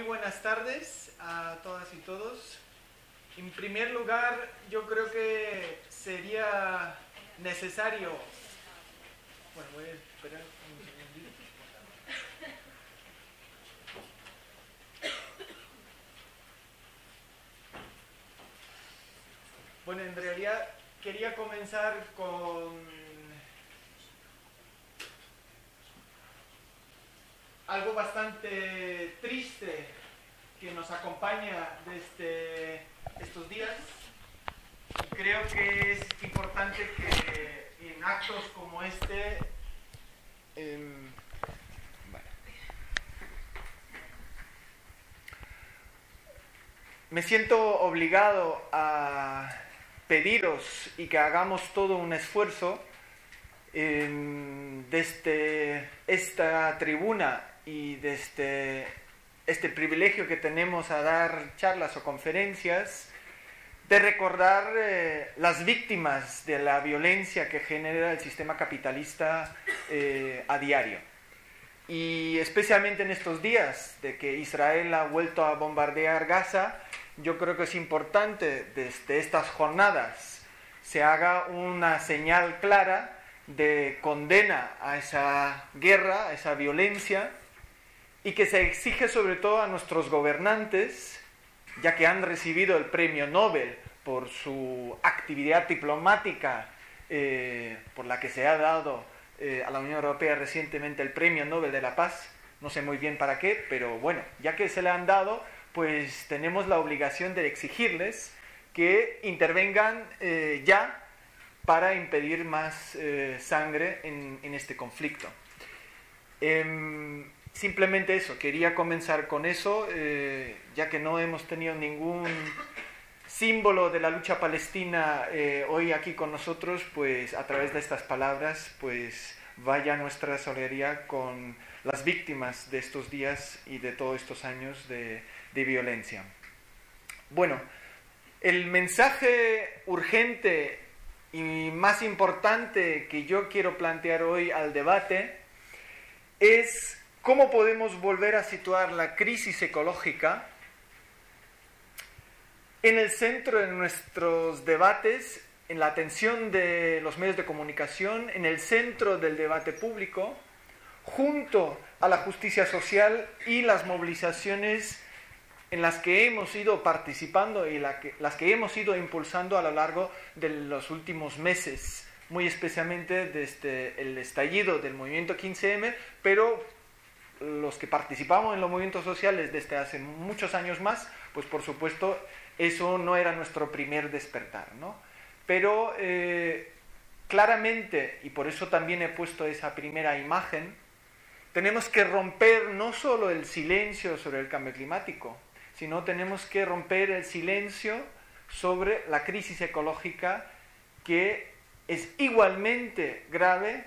buenas tardes a todas y todos. En primer lugar, yo creo que sería necesario... Bueno, voy a esperar un segundito. Bueno, en realidad quería comenzar con algo bastante triste que nos acompaña desde estos días. Creo que es importante que en actos como este me siento obligado a pediros y que hagamos todo un esfuerzo desde esta tribuna y desde este privilegio que tenemos a dar charlas o conferencias, de recordar las víctimas de la violencia que genera el sistema capitalista a diario. Y especialmente en estos días de que Israel ha vuelto a bombardear Gaza, yo creo que es importante desde estas jornadas se haga una señal clara de condena a esa guerra, a esa violencia, y que se exige sobre todo a nuestros gobernantes, ya que han recibido el premio Nobel por su actividad diplomática, por la que se ha dado a la Unión Europea recientemente el premio Nobel de la Paz. No sé muy bien para qué, pero bueno, ya que se le han dado, pues tenemos la obligación de exigirles que intervengan ya para impedir más sangre en este conflicto. Simplemente eso, quería comenzar con eso, ya que no hemos tenido ningún símbolo de la lucha palestina hoy aquí con nosotros, pues a través de estas palabras, pues vaya nuestra solidaridad con las víctimas de estos días y de todos estos años de violencia. Bueno, el mensaje urgente y más importante que yo quiero plantear hoy al debate es cómo podemos volver a situar la crisis ecológica en el centro de nuestros debates, en la atención de los medios de comunicación, en el centro del debate público, junto a la justicia social y las movilizaciones en las que hemos ido participando y las que hemos ido impulsando a lo largo de los últimos meses, muy especialmente desde el estallido del movimiento 15M, pero los que participamos en los movimientos sociales desde hace muchos años más, pues por supuesto eso no era nuestro primer despertar, ¿no? Pero claramente, y por eso también he puesto esa primera imagen, tenemos que romper no solo el silencio sobre el cambio climático, sino tenemos que romper el silencio sobre la crisis ecológica, que es igualmente grave,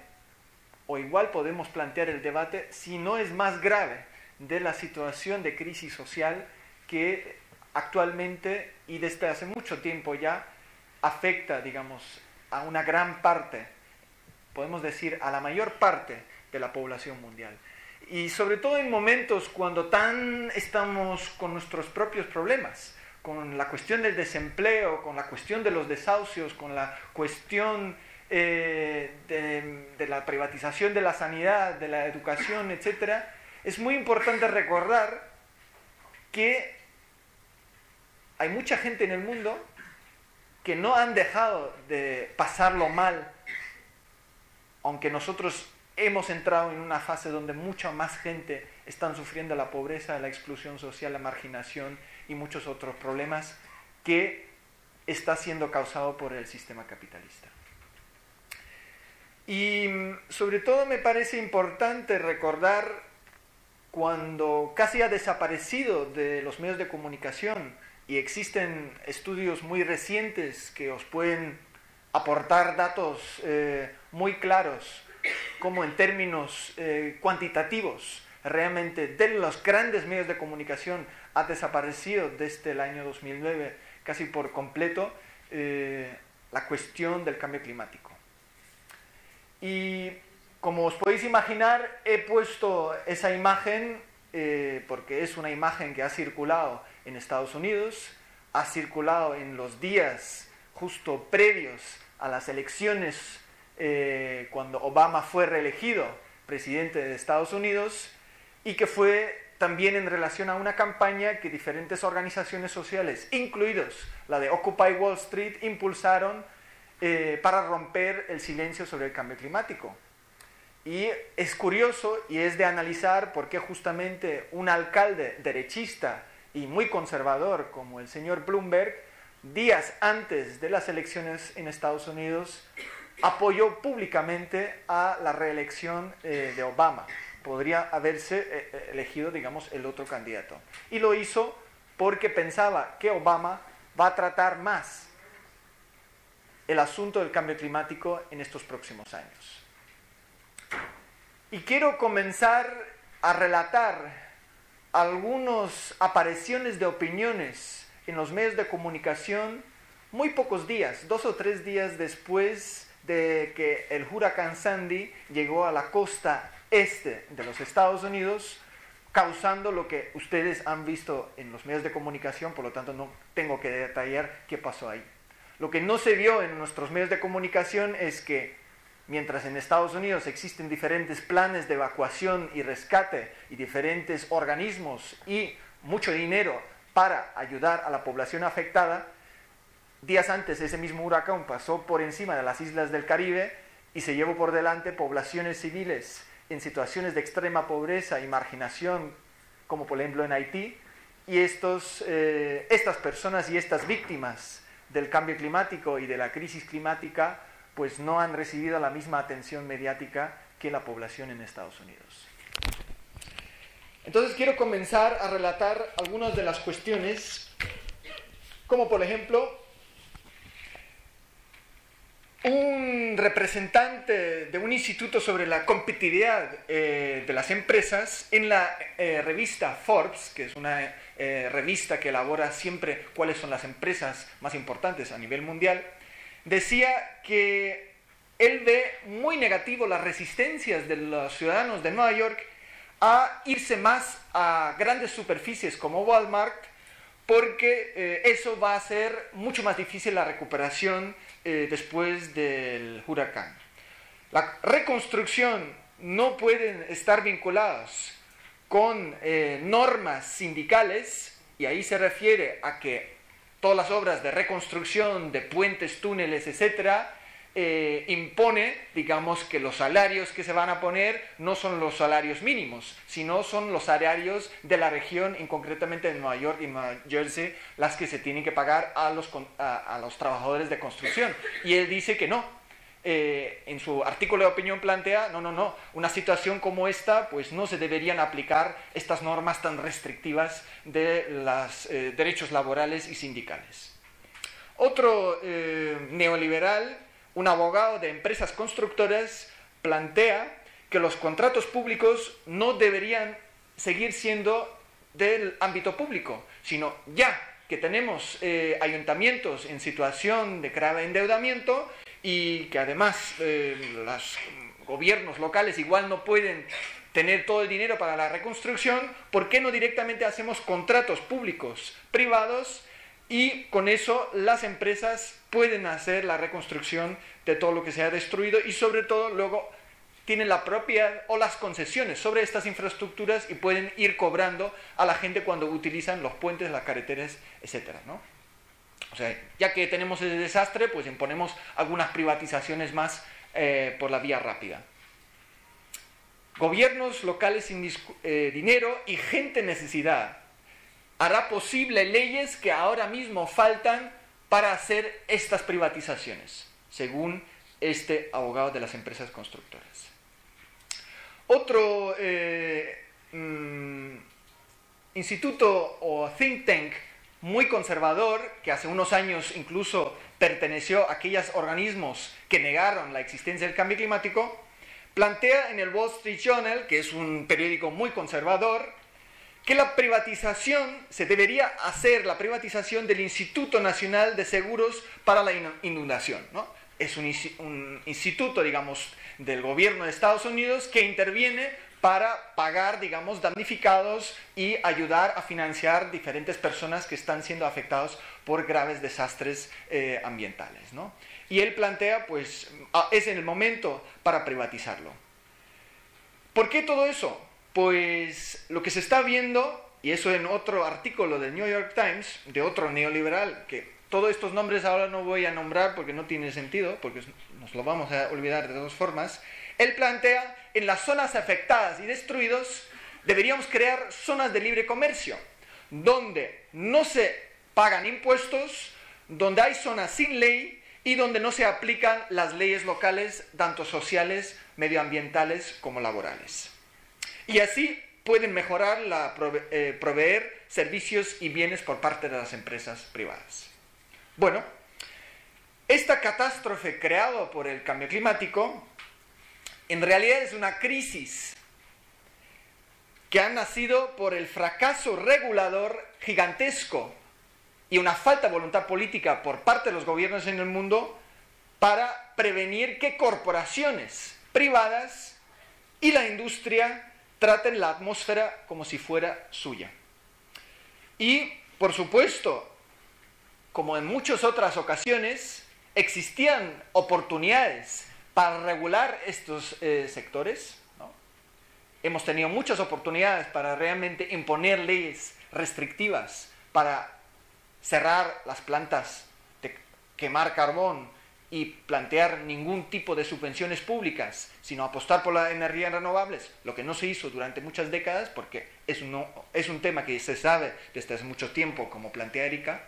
o igual podemos plantear el debate, si no es más grave, de la situación de crisis social que actualmente y desde hace mucho tiempo ya afecta, digamos, a una gran parte, podemos decir a la mayor parte de la población mundial. Y sobre todo en momentos cuando estamos con nuestros propios problemas, con la cuestión del desempleo, con la cuestión de los desahucios, con la cuestión de la privatización de la sanidad, de la educación, etc., es muy importante recordar que hay mucha gente en el mundo que no han dejado de pasarlo mal, aunque nosotros hemos entrado en una fase donde mucha más gente está sufriendo la pobreza, la exclusión social, la marginación y muchos otros problemas que está siendo causado por el sistema capitalista. Y sobre todo me parece importante recordar cuando casi ha desaparecido de los medios de comunicación, y existen estudios muy recientes que os pueden aportar datos muy claros, como en términos cuantitativos, realmente de los grandes medios de comunicación ha desaparecido desde el año 2009 casi por completo la cuestión del cambio climático. Y como os podéis imaginar, he puesto esa imagen porque es una imagen que ha circulado en Estados Unidos, ha circulado en los días justo previos a las elecciones, cuando Obama fue reelegido presidente de Estados Unidos, y que fue también en relación a una campaña que diferentes organizaciones sociales, incluidos la de Occupy Wall Street, impulsaron para romper el silencio sobre el cambio climático. Y es curioso y es de analizar por qué justamente un alcalde derechista y muy conservador como el señor Bloomberg, días antes de las elecciones en Estados Unidos, apoyó públicamente a la reelección de Obama. Podría haberse elegido, digamos, el otro candidato. Y lo hizo porque pensaba que Obama va a tratar más el asunto del cambio climático en estos próximos años. Y quiero comenzar a relatar algunas apariciones de opiniones en los medios de comunicación muy pocos días, 2 o 3 días después de que el huracán Sandy llegó a la costa este de los Estados Unidos, causando lo que ustedes han visto en los medios de comunicación, por lo tanto no tengo que detallar qué pasó ahí. Lo que no se vio en nuestros medios de comunicación es que mientras en Estados Unidos existen diferentes planes de evacuación y rescate y diferentes organismos y mucho dinero para ayudar a la población afectada, días antes ese mismo huracán pasó por encima de las islas del Caribe y se llevó por delante poblaciones civiles en situaciones de extrema pobreza y marginación, como por ejemplo en Haití, y estas personas y estas víctimas del cambio climático y de la crisis climática pues no han recibido la misma atención mediática que la población en Estados Unidos. Entonces quiero comenzar a relatar algunas de las cuestiones, como por ejemplo, un representante de un instituto sobre la competitividad de las empresas en la revista Forbes, que es una revista que elabora siempre cuáles son las empresas más importantes a nivel mundial, decía que él ve muy negativo las resistencias de los ciudadanos de Nueva York a irse más a grandes superficies como Walmart, porque eso va a hacer mucho más difícil la recuperación después del huracán. La reconstrucción no pueden estar vinculados con normas sindicales, y ahí se refiere a que todas las obras de reconstrucción de puentes, túneles, etcétera, impone, digamos, que los salarios que se van a poner no son los salarios mínimos, sino son los salarios de la región, y concretamente de Nueva York y Nueva Jersey, las que se tienen que pagar a los trabajadores de construcción. Y él dice que no. En su artículo de opinión plantea, no, una situación como esta, pues no se deberían aplicar estas normas tan restrictivas de los derechos laborales y sindicales. Otro neoliberal, un abogado de empresas constructoras, plantea que los contratos públicos no deberían seguir siendo del ámbito público, sino ya que tenemos ayuntamientos en situación de grave endeudamiento y que además los gobiernos locales igual no pueden tener todo el dinero para la reconstrucción, ¿por qué no directamente hacemos contratos públicos privados y con eso las empresas pueden hacer la reconstrucción de todo lo que se ha destruido y sobre todo luego tienen la propiedad o las concesiones sobre estas infraestructuras y pueden ir cobrando a la gente cuando utilizan los puentes, las carreteras, etcétera, ¿no? O sea, ya que tenemos ese desastre, pues imponemos algunas privatizaciones más por la vía rápida. Gobiernos locales sin dinero y gente en necesidad hará posible leyes que ahora mismo faltan para hacer estas privatizaciones, según este abogado de las empresas constructoras. Otro instituto o think tank muy conservador, que hace unos años incluso perteneció a aquellos organismos que negaron la existencia del cambio climático, plantea en el Wall Street Journal, que es un periódico muy conservador, que la privatización se debería hacer, la privatización del Instituto Nacional de Seguros para la Inundación, ¿no? Es un instituto, digamos, del gobierno de Estados Unidos que interviene para pagar, digamos, damnificados y ayudar a financiar diferentes personas que están siendo afectados por graves desastres ambientales, ¿no? Y él plantea, pues, es en el momento para privatizarlo. ¿Por qué todo eso? Pues lo que se está viendo, y eso en otro artículo del New York Times, de otro neoliberal, que todos estos nombres ahora no voy a nombrar porque no tiene sentido, porque nos lo vamos a olvidar de todas formas, él plantea, en las zonas afectadas y destruidos, deberíamos crear zonas de libre comercio, donde no se pagan impuestos, donde hay zonas sin ley y donde no se aplican las leyes locales, tanto sociales, medioambientales como laborales. Y así pueden mejorar proveer servicios y bienes por parte de las empresas privadas. Bueno, esta catástrofe creada por el cambio climático en realidad es una crisis que ha nacido por el fracaso regulador gigantesco y una falta de voluntad política por parte de los gobiernos en el mundo para prevenir que corporaciones privadas y la industria traten la atmósfera como si fuera suya. Y, por supuesto, como en muchas otras ocasiones, existían oportunidades para regular estos sectores, ¿no? Hemos tenido muchas oportunidades para realmente imponer leyes restrictivas para cerrar las plantas de quemar carbón y plantear ningún tipo de subvenciones públicas, sino apostar por las energías renovables, lo que no se hizo durante muchas décadas porque es un tema que se sabe desde hace mucho tiempo, como plantea Erika.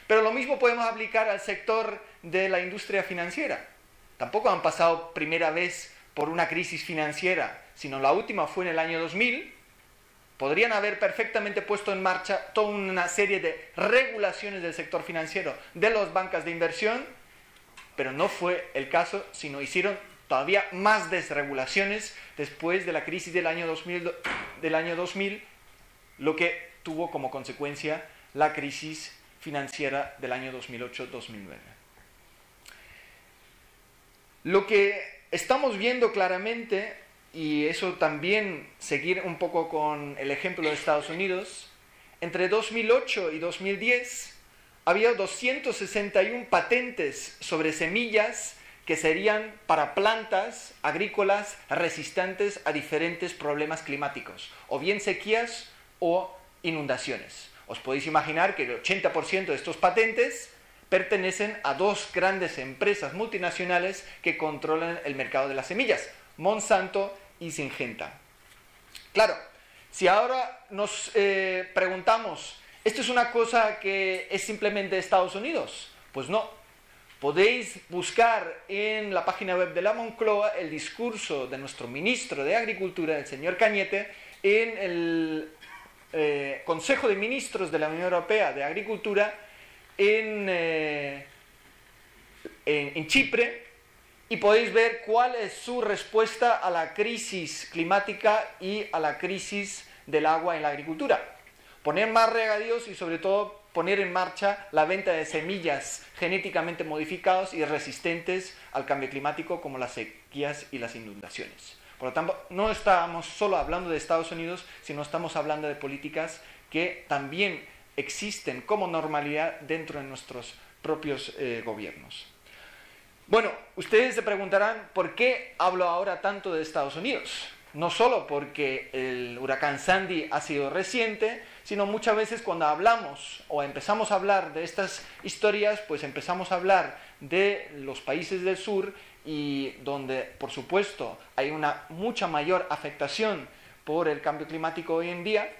Pero lo mismo podemos aplicar al sector de la industria financiera. Tampoco han pasado primera vez por una crisis financiera, sino la última fue en el año 2000. Podrían haber perfectamente puesto en marcha toda una serie de regulaciones del sector financiero, de las bancas de inversión, pero no fue el caso, sino hicieron todavía más desregulaciones después de la crisis del año 2000, lo que tuvo como consecuencia la crisis financiera del año 2008-2009. Lo que estamos viendo claramente, y eso también seguir un poco con el ejemplo de Estados Unidos, entre 2008 y 2010 había 261 patentes sobre semillas que serían para plantas agrícolas resistentes a diferentes problemas climáticos, o bien sequías o inundaciones. Os podéis imaginar que el 80% de estos patentes pertenecen a dos grandes empresas multinacionales que controlan el mercado de las semillas, Monsanto y Syngenta. Claro, si ahora nos preguntamos, ¿esto es una cosa que es simplemente de Estados Unidos? Pues no. Podéis buscar en la página web de la Moncloa el discurso de nuestro ministro de Agricultura, el señor Cañete, en el Consejo de Ministros de la Unión Europea de Agricultura en Chipre, y podéis ver cuál es su respuesta a la crisis climática y a la crisis del agua en la agricultura. Poner más regadíos y sobre todo poner en marcha la venta de semillas genéticamente modificadas y resistentes al cambio climático como las sequías y las inundaciones. Por lo tanto, no estamos solo hablando de Estados Unidos, sino estamos hablando de políticas que también existen como normalidad dentro de nuestros propios gobiernos. Bueno, ustedes se preguntarán por qué hablo ahora tanto de Estados Unidos. No solo porque el huracán Sandy ha sido reciente, sino muchas veces cuando hablamos o empezamos a hablar de estas historias, pues empezamos a hablar de los países del sur y donde, por supuesto, hay una mucha mayor afectación por el cambio climático hoy en día.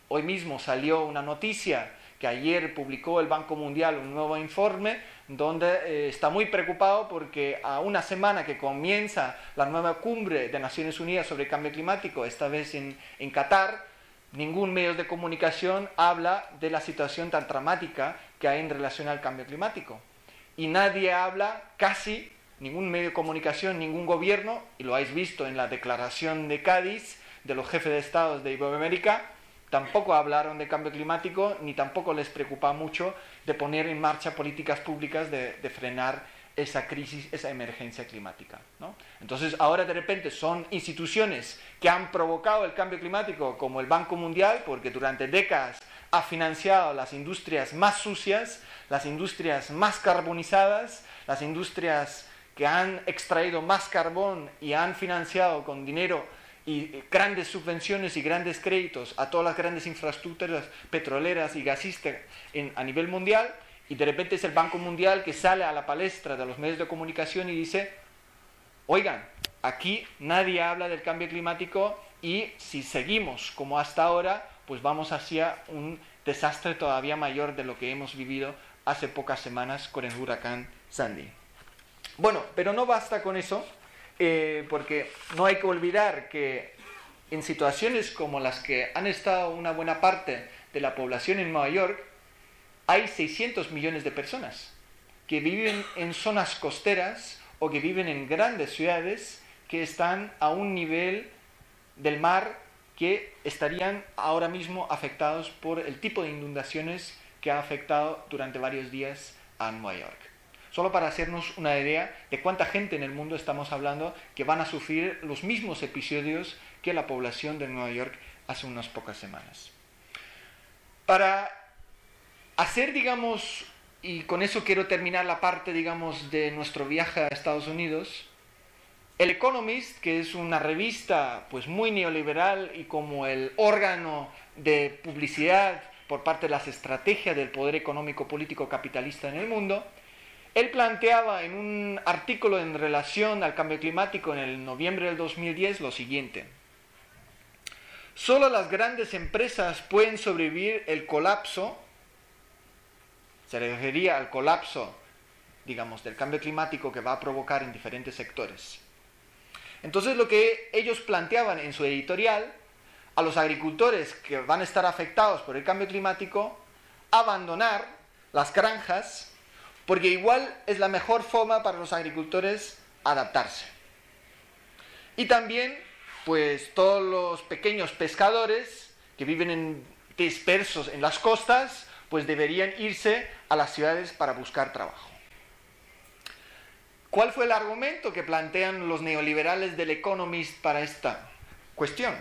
Hoy mismo salió una noticia que ayer publicó el Banco Mundial un nuevo informe donde está muy preocupado porque a una semana que comienza la nueva cumbre de Naciones Unidas sobre el cambio climático, esta vez en Qatar, ningún medio de comunicación habla de la situación tan dramática que hay en relación al cambio climático. Y nadie habla, casi ningún medio de comunicación, ningún gobierno, y lo habéis visto en la declaración de Cádiz de los jefes de Estado de Iberoamérica, tampoco hablaron de cambio climático, ni tampoco les preocupa mucho de poner en marcha políticas públicas de frenar esa crisis, esa emergencia climática, ¿no? Entonces ahora de repente son instituciones que han provocado el cambio climático, como el Banco Mundial, porque durante décadas ha financiado las industrias más sucias, las industrias más carbonizadas, las industrias que han extraído más carbón y han financiado con dinero y grandes subvenciones y grandes créditos a todas las grandes infraestructuras petroleras y gasistas a nivel mundial. Y de repente es el Banco Mundial que sale a la palestra de los medios de comunicación y dice: oigan, aquí nadie habla del cambio climático y si seguimos como hasta ahora, pues vamos hacia un desastre todavía mayor de lo que hemos vivido hace pocas semanas con el huracán Sandy. Bueno, pero no basta con eso, porque no hay que olvidar que en situaciones como las que han estado una buena parte de la población en Nueva York, hay 600 millones de personas que viven en zonas costeras o que viven en grandes ciudades que están a un nivel del mar que estarían ahora mismo afectados por el tipo de inundaciones que ha afectado durante varios días a Nueva York. Solo para hacernos una idea de cuánta gente en el mundo estamos hablando que van a sufrir los mismos episodios que la población de Nueva York hace unas pocas semanas. Para hacer, digamos, y con eso quiero terminar la parte, digamos, de nuestro viaje a Estados Unidos, el Economist, que es una revista pues muy neoliberal y como el órgano de publicidad por parte de las estrategias del poder económico político capitalista en el mundo, él planteaba en un artículo en relación al cambio climático en el noviembre del 2010 lo siguiente: solo las grandes empresas pueden sobrevivir el colapso. Se refería al colapso, digamos, del cambio climático que va a provocar en diferentes sectores. Entonces lo que ellos planteaban en su editorial, a los agricultores que van a estar afectados por el cambio climático, abandonar las granjas, porque igual es la mejor forma para los agricultores adaptarse. Y también, pues, todos los pequeños pescadores que viven dispersos en las costas, pues deberían irse a las ciudades para buscar trabajo. ¿Cuál fue el argumento que plantean los neoliberales del Economist para esta cuestión?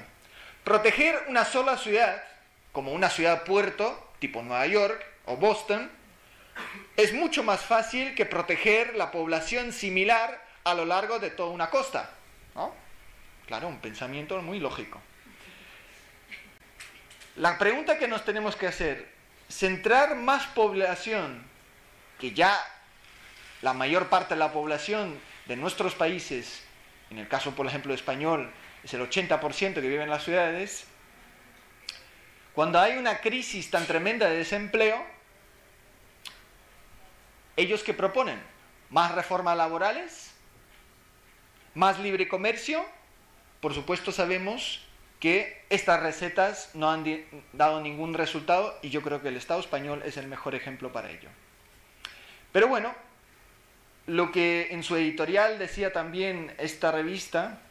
Proteger una sola ciudad, como una ciudad-puerto, tipo Nueva York o Boston, es mucho más fácil que proteger la población similar a lo largo de toda una costa, ¿no? Claro, un pensamiento muy lógico. La pregunta que nos tenemos que hacer: centrar más población, que ya la mayor parte de la población de nuestros países, en el caso por ejemplo español, es el 80% que vive en las ciudades, cuando hay una crisis tan tremenda de desempleo, ¿ellos qué proponen? ¿Más reformas laborales? ¿Más libre comercio? Por supuesto sabemos que estas recetas no han dado ningún resultado y yo creo que el Estado español es el mejor ejemplo para ello. Pero bueno, lo que en su editorial decía también esta revista: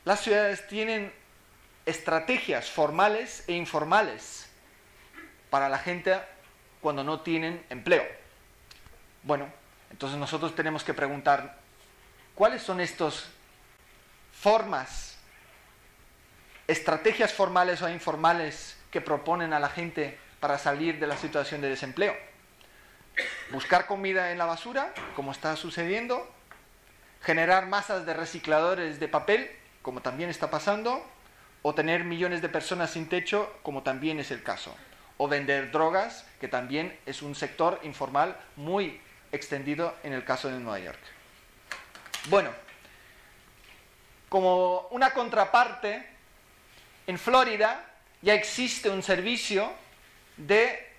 las ciudades tienen estrategias formales e informales para la gente cuando no tienen empleo. Bueno, entonces nosotros tenemos que preguntar, ¿cuáles son estas formas, estrategias formales o informales que proponen a la gente para salir de la situación de desempleo? ¿Buscar comida en la basura, como está sucediendo? ¿Generar masas de recicladores de papel, como también está pasando? ¿O tener millones de personas sin techo, como también es el caso? ¿O vender drogas, que también es un sector informal muy extendido en el caso de Nueva York? Bueno, como una contraparte, en Florida ya existe un servicio de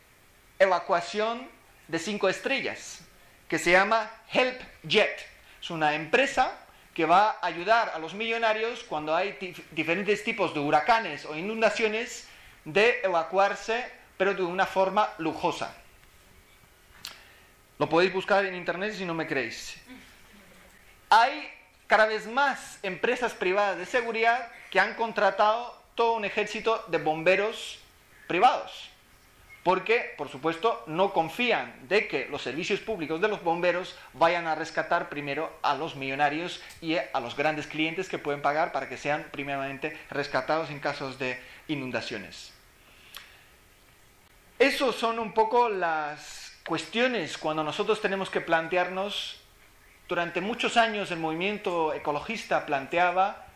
evacuación de 5 estrellas que se llama HelpJet. Es una empresa que va a ayudar a los millonarios cuando hay diferentes tipos de huracanes o inundaciones de evacuarse, pero de una forma lujosa. Lo podéis buscar en internet si no me creéis. Hay cada vez más empresas privadas de seguridad que han contratado todo un ejército de bomberos privados porque, por supuesto, no confían de que los servicios públicos de los bomberos vayan a rescatar primero a los millonarios y a los grandes clientes que pueden pagar para que sean primeramente rescatados en casos de inundaciones. Esas son un poco las cuestiones cuando nosotros tenemos que plantearnos. Durante muchos años el movimiento ecologista planteaba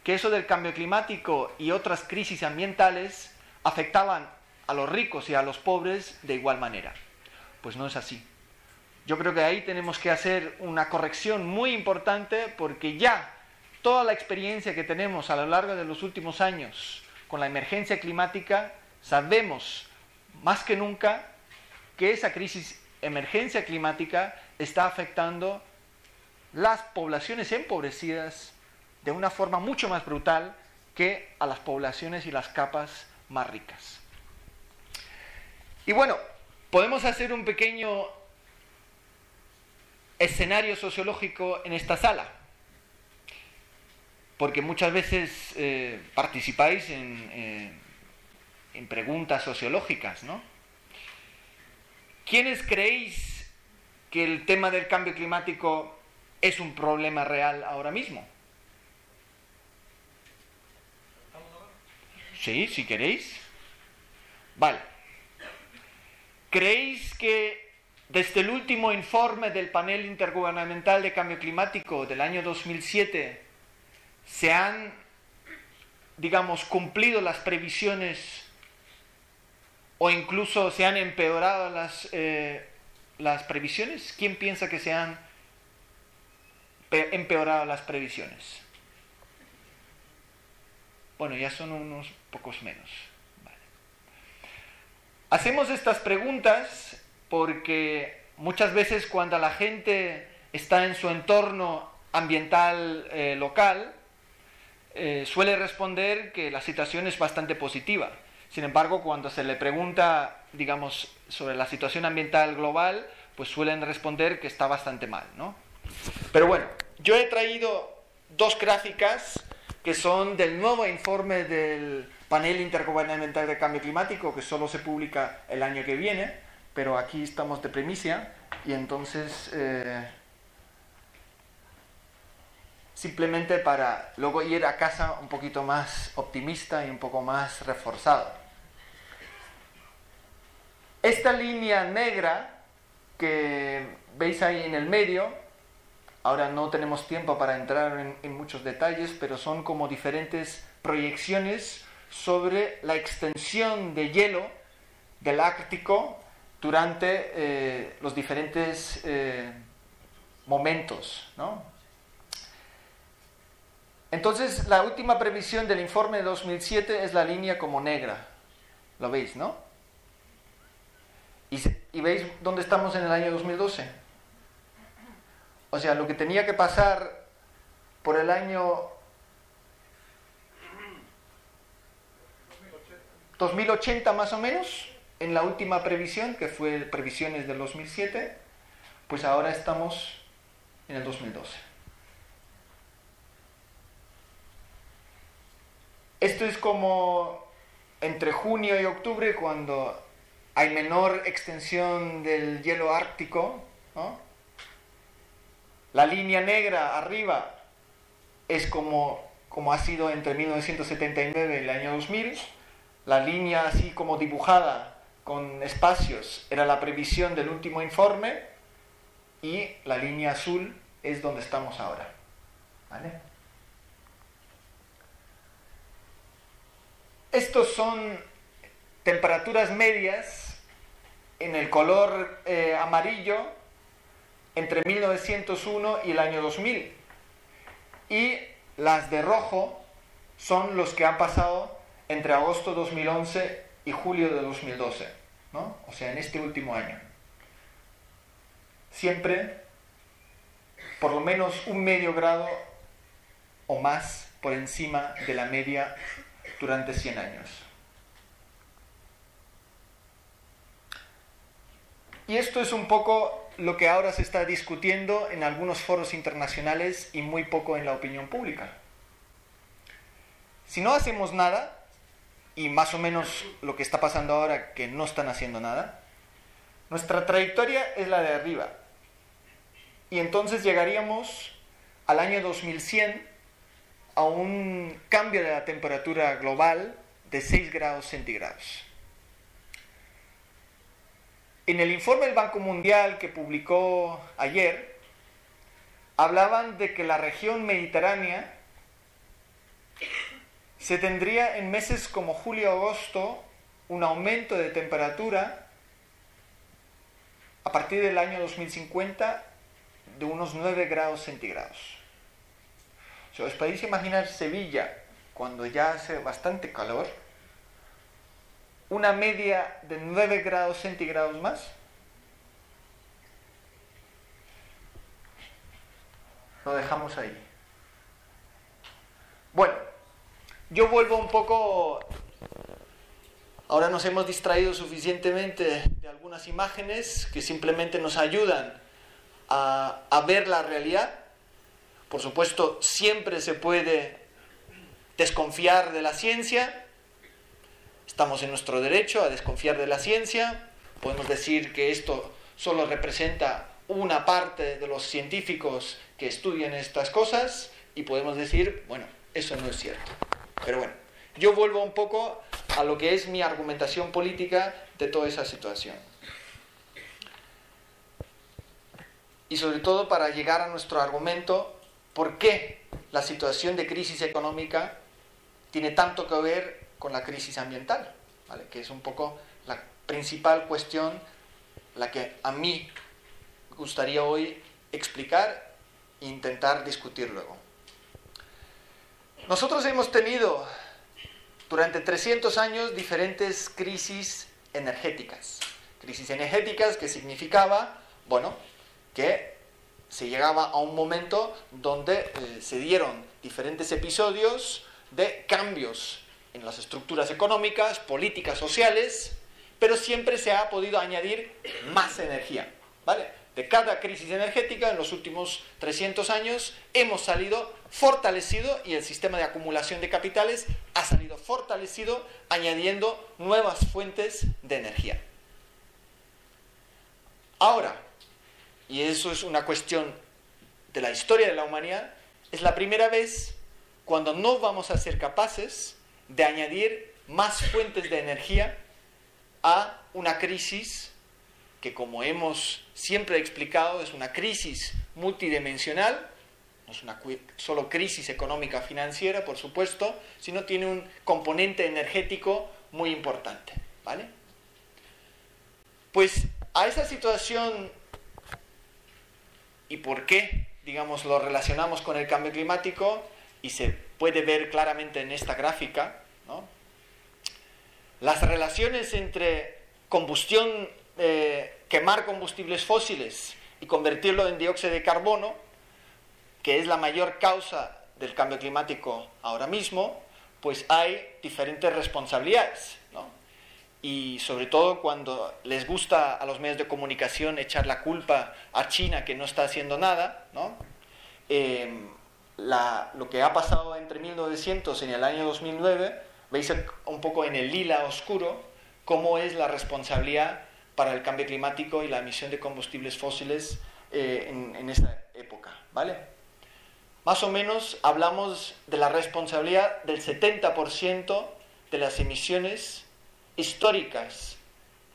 que eso del cambio climático y otras crisis ambientales afectaban a los ricos y a los pobres de igual manera. Pues no es así. Yo creo que ahí tenemos que hacer una corrección muy importante, porque ya toda la experiencia que tenemos a lo largo de los últimos años con la emergencia climática, sabemos más que nunca que esa emergencia climática está afectando las poblaciones empobrecidas de una forma mucho más brutal que a las poblaciones y las capas más ricas. Y bueno, podemos hacer un pequeño escenario sociológico en esta sala, porque muchas veces participáis en preguntas sociológicas, ¿no? ¿Quiénes creéis que el tema del cambio climático es un problema real ahora mismo? Sí, si queréis. Vale. ¿Creéis que desde el último informe del Panel Intergubernamental de Cambio Climático del año 2007 se han, digamos, cumplido las previsiones o incluso se han empeorado las previsiones? ¿Quién piensa que se han empeorado las previsiones? Bueno, ya son unos pocos menos. Hacemos estas preguntas porque muchas veces cuando la gente está en su entorno ambiental local, suele responder que la situación es bastante positiva. Sin embargo, cuando se le pregunta, digamos, sobre la situación ambiental global, pues suelen responder que está bastante mal, ¿no? Pero bueno, yo he traído dos gráficas que son del nuevo informe del Panel Intergubernamental de Cambio Climático, que solo se publica el año que viene, pero aquí estamos de primicia, y entonces simplemente para luego ir a casa un poquito más optimista y un poco más reforzado. Esta línea negra que veis ahí en el medio, ahora no tenemos tiempo para entrar en muchos detalles, pero son como diferentes proyecciones sobre la extensión de hielo del Ártico durante los diferentes momentos, ¿no? Entonces, la última previsión del informe de 2007 es la línea como negra. ¿Lo veis, no? ¿Y veis dónde estamos en el año 2012? O sea, lo que tenía que pasar por el año 2080 más o menos, en la última previsión, que fue previsiones del 2007, pues ahora estamos en el 2012. Esto es como entre junio y octubre, cuando hay menor extensión del hielo ártico, ¿no? La línea negra arriba es como ha sido entre 1979 y el año 2000. La línea así como dibujada con espacios era la previsión del último informe, y la línea azul es donde estamos ahora. ¿Vale? Estos son temperaturas medias en el color amarillo entre 1901 y el año 2000. Y las de rojo son los que han pasado entre agosto de 2011 y julio de 2012, ¿no? O sea, en este último año. Siempre por lo menos 1/2 grado o más por encima de la media durante 100 años. Y esto es un poco lo que ahora se está discutiendo en algunos foros internacionales y muy poco en la opinión pública. Si no hacemos nada y más o menos lo que está pasando ahora, que no están haciendo nada, nuestra trayectoria es la de arriba. Y entonces llegaríamos al año 2100 a un cambio de la temperatura global de 6 grados centígrados. En el informe del Banco Mundial que publicó ayer, hablaban de que la región mediterránea se tendría en meses como julio-agosto un aumento de temperatura a partir del año 2050 de unos 9 grados centígrados. O sea, ¿os podéis imaginar Sevilla cuando ya hace bastante calor? Una media de 9 grados centígrados más. Lo dejamos ahí. Bueno, yo vuelvo un poco. Ahora nos hemos distraído suficientemente de algunas imágenes que simplemente nos ayudan a ver la realidad. Por supuesto, siempre se puede desconfiar de la ciencia. Estamos en nuestro derecho a desconfiar de la ciencia. Podemos decir que esto solo representa una parte de los científicos que estudian estas cosas y podemos decir, bueno, eso no es cierto. Pero bueno, yo vuelvo un poco a lo que es mi argumentación política de toda esa situación. Y sobre todo para llegar a nuestro argumento, ¿por qué la situación de crisis económica tiene tanto que ver con la crisis ambiental? ¿Vale? Que es un poco la principal cuestión, la que a mí me gustaría hoy explicar e intentar discutir luego. Nosotros hemos tenido durante 300 años diferentes crisis energéticas. Crisis energéticas que significaba, bueno, que se llegaba a un momento donde se dieron diferentes episodios de cambios en las estructuras económicas, políticas, sociales, pero siempre se ha podido añadir más energía, ¿vale? De cada crisis energética en los últimos 300 años hemos salido fortalecido y el sistema de acumulación de capitales ha salido fortalecido añadiendo nuevas fuentes de energía. Ahora, y eso es una cuestión de la historia de la humanidad, es la primera vez cuando no vamos a ser capaces de añadir más fuentes de energía a una crisis que, como hemos siempre explicado, es una crisis multidimensional, no es una solo crisis económica financiera, por supuesto, sino tiene un componente energético muy importante, ¿vale? Pues a esa situación, ¿y por qué, digamos, lo relacionamos con el cambio climático? Y se puede ver claramente en esta gráfica, ¿no? Las relaciones entre combustión, quemar combustibles fósiles y convertirlo en dióxido de carbono, que es la mayor causa del cambio climático ahora mismo, pues hay diferentes responsabilidades, ¿no? Y sobre todo cuando les gusta a los medios de comunicación echar la culpa a China que no está haciendo nada, ¿no? Lo que ha pasado entre 1900 y en el año 2009, veis un poco en el lila oscuro cómo es la responsabilidad para el cambio climático y la emisión de combustibles fósiles en esta época, ¿vale? Más o menos hablamos de la responsabilidad del 70% de las emisiones históricas,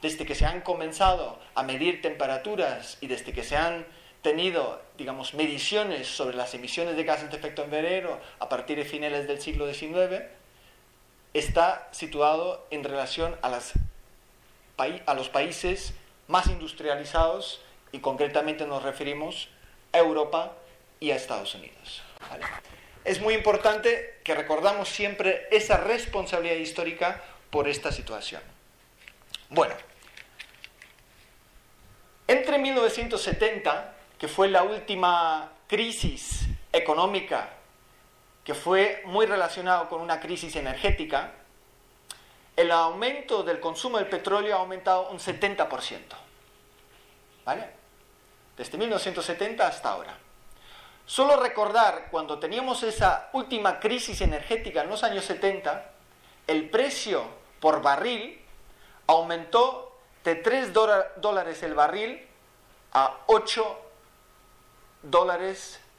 desde que se han comenzado a medir temperaturas y desde que se han tenido, digamos, mediciones sobre las emisiones de gases de efecto invernadero a partir de finales del siglo XIX, está situado en relación a los países más industrializados y concretamente nos referimos a Europa y a Estados Unidos, ¿vale? Es muy importante que recordamos siempre esa responsabilidad histórica por esta situación. Bueno, entre 1970, que fue la última crisis económica que fue muy relacionado con una crisis energética, el aumento del consumo del petróleo ha aumentado un 70%, ¿vale? Desde 1970 hasta ahora. Solo recordar, cuando teníamos esa última crisis energética en los años 70, el precio por barril aumentó de $3 el barril a $8,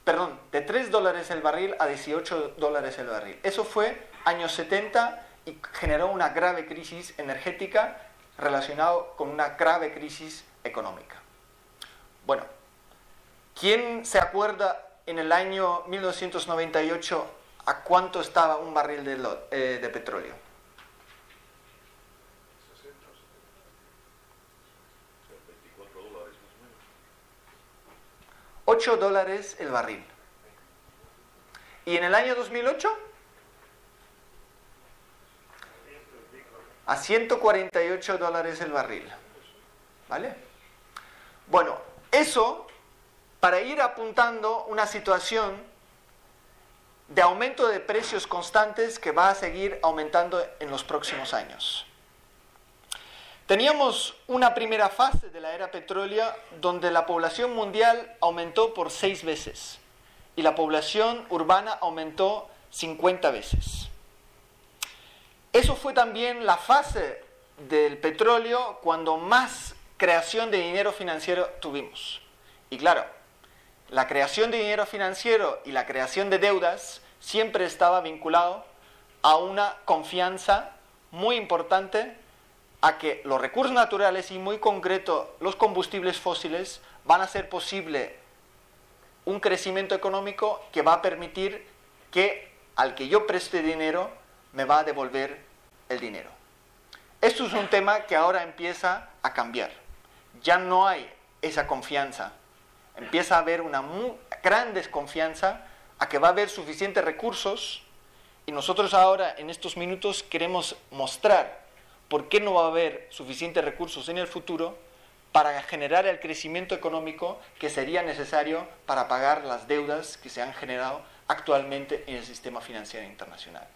perdón, de $3 el barril a $18 el barril. Eso fue años 70 y generó una grave crisis energética relacionada con una grave crisis económica. Bueno, ¿quién se acuerda en el año 1998 a cuánto estaba un barril de petróleo? 8 dólares el barril. ¿Y en el año 2008? A $148 el barril. ¿Vale? Bueno, eso para ir apuntando una situación de aumento de precios constantes que va a seguir aumentando en los próximos años. Teníamos una primera fase de la era petrolera donde la población mundial aumentó por 6 veces y la población urbana aumentó 50 veces. Eso fue también la fase del petróleo cuando más creación de dinero financiero tuvimos. Y claro, la creación de dinero financiero y la creación de deudas siempre estaba vinculado a una confianza muy importante a que los recursos naturales y muy concreto los combustibles fósiles van a hacer posible un crecimiento económico que va a permitir que al que yo preste dinero me va a devolver el dinero. Esto es un tema que ahora empieza a cambiar. Ya no hay esa confianza. Empieza a haber una muy gran desconfianza a que va a haber suficientes recursos y nosotros ahora en estos minutos queremos mostrar por qué no va a haber suficientes recursos en el futuro para generar el crecimiento económico que sería necesario para pagar las deudas que se han generado actualmente en el sistema financiero internacional.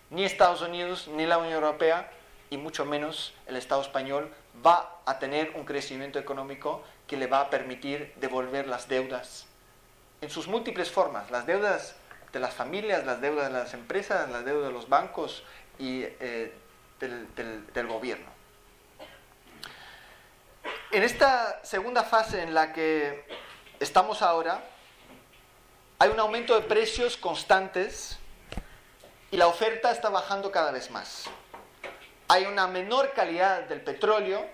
Ni Estados Unidos, ni la Unión Europea, y mucho menos el Estado español, va a tener un crecimiento económico que le va a permitir devolver las deudas en sus múltiples formas, las deudas de las familias, las deudas de las empresas, las deudas de los bancos y del gobierno. En esta segunda fase en la que estamos ahora, hay un aumento de precios constantes y la oferta está bajando cada vez más. Hay una menor calidad del petróleo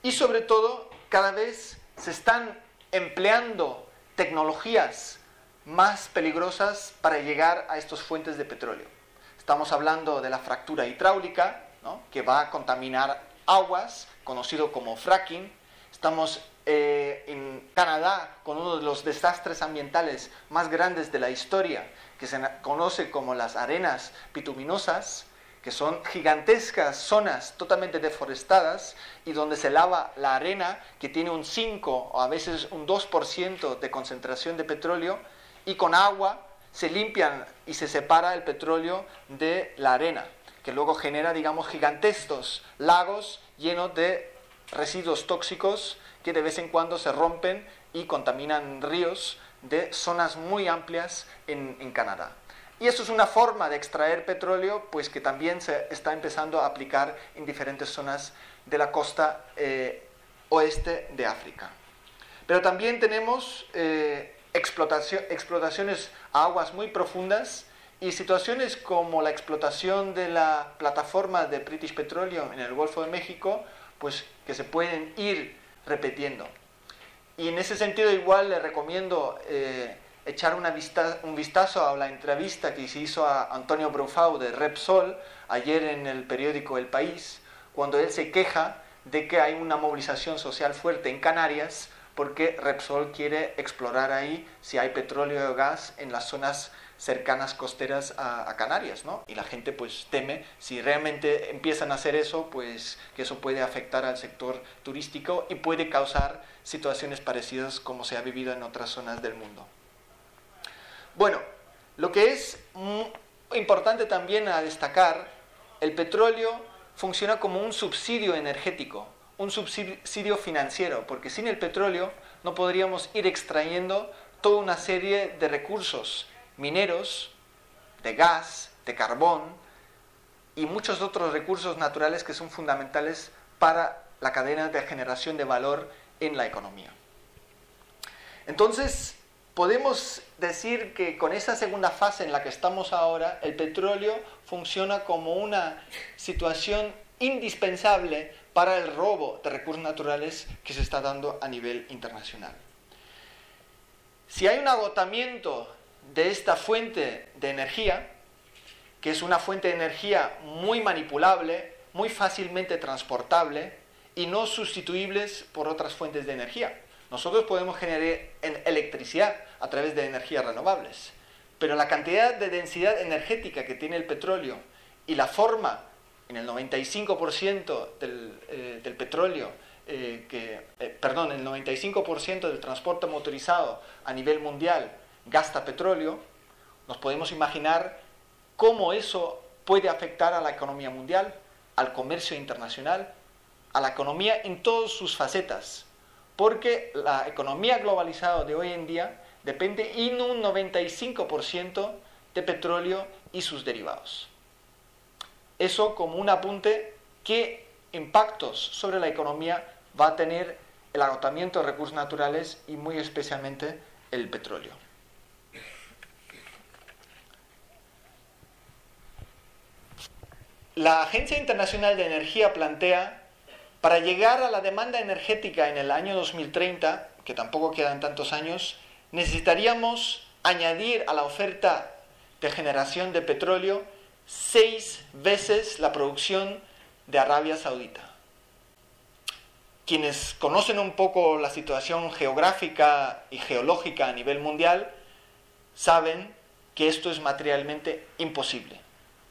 y sobre todo cada vez se están empleando tecnologías más peligrosas para llegar a estas fuentes de petróleo. Estamos hablando de la fractura hidráulica, ¿no?, que va a contaminar aguas, conocido como fracking. Estamos en Canadá con uno de los desastres ambientales más grandes de la historia, que se conoce como las arenas bituminosas, que son gigantescas zonas totalmente deforestadas y donde se lava la arena, que tiene un 5 o a veces un 2% de concentración de petróleo, y con agua se limpian y se separa el petróleo de la arena, que luego genera, digamos, gigantescos lagos llenos de residuos tóxicos que de vez en cuando se rompen y contaminan ríos de zonas muy amplias en Canadá. Y eso es una forma de extraer petróleo, pues que también se está empezando a aplicar en diferentes zonas de la costa oeste de África. Pero también tenemos explotaciones a aguas muy profundas y situaciones como la explotación de la plataforma de British Petroleum en el Golfo de México, pues que se pueden ir repitiendo. Y en ese sentido igual le recomiendo echar un vistazo a la entrevista que se hizo a Antonio Brufau de Repsol ayer en el periódico El País, cuando él se queja de que hay una movilización social fuerte en Canarias porque Repsol quiere explorar ahí si hay petróleo o gas en las zonas cercanas costeras a Canarias, ¿no? Y la gente pues teme, si realmente empiezan a hacer eso, pues que eso puede afectar al sector turístico y puede causar situaciones parecidas como se ha vivido en otras zonas del mundo. Bueno, lo que es importante también a destacar, el petróleo funciona como un subsidio energético, un subsidio financiero, porque sin el petróleo no podríamos ir extrayendo toda una serie de recursos mineros, de gas, de carbón, y muchos otros recursos naturales que son fundamentales para la cadena de generación de valor en la economía. Entonces, podemos decir que con esa segunda fase en la que estamos ahora, el petróleo funciona como una situación indispensable para el robo de recursos naturales que se está dando a nivel internacional. Si hay un agotamiento de esta fuente de energía, que es una fuente de energía muy manipulable, muy fácilmente transportable y no sustituibles por otras fuentes de energía. Nosotros podemos generar electricidad a través de energías renovables, pero la cantidad de densidad energética que tiene el petróleo y la forma, en el 95% del petróleo, el 95% del transporte motorizado a nivel mundial gasta petróleo, nos podemos imaginar cómo eso puede afectar a la economía mundial, al comercio internacional, a la economía en todas sus facetas, porque la economía globalizada de hoy en día depende en un 95% de petróleo y sus derivados. Eso como un apunte, ¿qué impactos sobre la economía va a tener el agotamiento de recursos naturales y muy especialmente el petróleo? La Agencia Internacional de Energía plantea, para llegar a la demanda energética en el año 2030, que tampoco quedan tantos años, necesitaríamos añadir a la oferta de generación de petróleo 6 veces la producción de Arabia Saudita. Quienes conocen un poco la situación geográfica y geológica a nivel mundial saben que esto es materialmente imposible.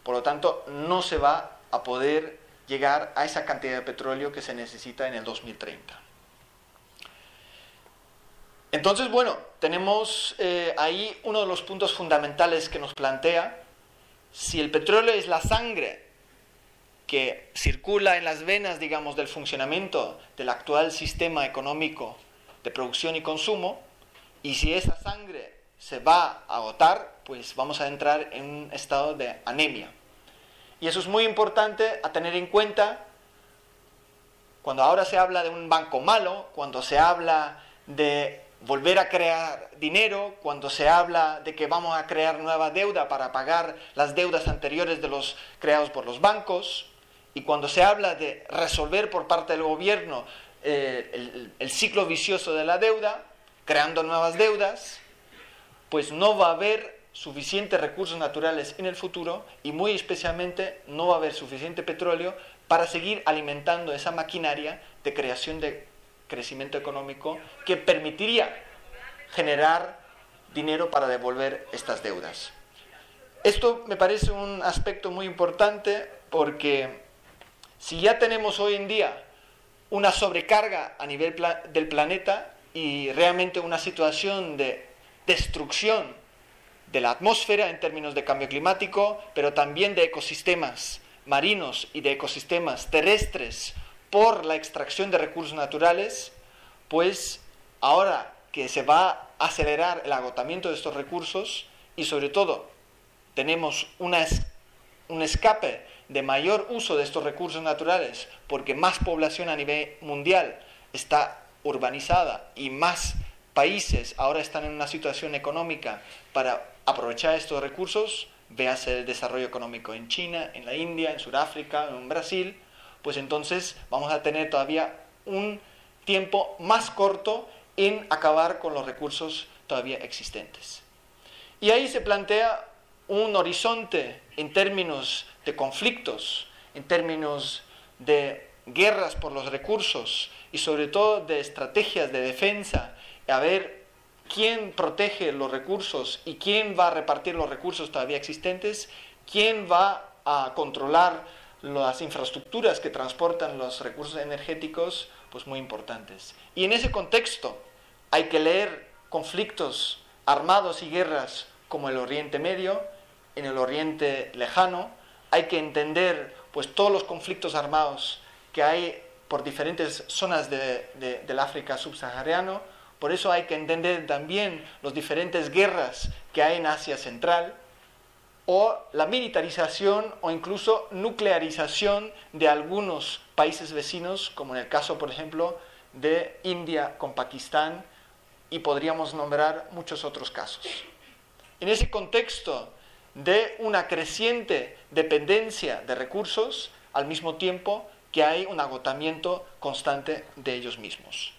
Por lo tanto, no se va a poder llegar a esa cantidad de petróleo que se necesita en el 2030. Entonces, bueno, tenemos ahí uno de los puntos fundamentales que nos plantea: si el petróleo es la sangre que circula en las venas, digamos, del funcionamiento del actual sistema económico de producción y consumo, y si esa sangre se va a agotar, pues vamos a entrar en un estado de anemia. Y eso es muy importante a tener en cuenta cuando ahora se habla de un banco malo, cuando se habla de volver a crear dinero, cuando se habla de que vamos a crear nueva deuda para pagar las deudas anteriores de los creados por los bancos, y cuando se habla de resolver por parte del gobierno el ciclo vicioso de la deuda, creando nuevas deudas, pues no va a haber suficientes recursos naturales en el futuro y muy especialmente no va a haber suficiente petróleo para seguir alimentando esa maquinaria de creación de crecimiento económico que permitiría generar dinero para devolver estas deudas. Esto me parece un aspecto muy importante porque si ya tenemos hoy en día una sobrecarga a nivel del planeta y realmente una situación de destrucción de la atmósfera en términos de cambio climático, pero también de ecosistemas marinos y de ecosistemas terrestres por la extracción de recursos naturales, pues ahora que se va a acelerar el agotamiento de estos recursos y sobre todo tenemos un escape de mayor uso de estos recursos naturales porque más población a nivel mundial está urbanizada y más países ahora están en una situación económica para aprovechar estos recursos, véase el desarrollo económico en China, en la India, en Sudáfrica, en Brasil, pues entonces vamos a tener todavía un tiempo más corto en acabar con los recursos todavía existentes. Y ahí se plantea un horizonte en términos de conflictos, en términos de guerras por los recursos y sobre todo de estrategias de defensa, a ver quién protege los recursos y quién va a repartir los recursos todavía existentes, quién va a controlar las infraestructuras que transportan los recursos energéticos, pues muy importantes. Y en ese contexto hay que leer conflictos armados y guerras como el Oriente Medio, en el Oriente Lejano, hay que entender pues todos los conflictos armados que hay por diferentes zonas del África subsahariano. Por eso hay que entender también las diferentes guerras que hay en Asia Central o la militarización o incluso nuclearización de algunos países vecinos, como en el caso, por ejemplo, de India con Pakistán, y podríamos nombrar muchos otros casos. En ese contexto de una creciente dependencia de recursos, al mismo tiempo que hay un agotamiento constante de ellos mismos.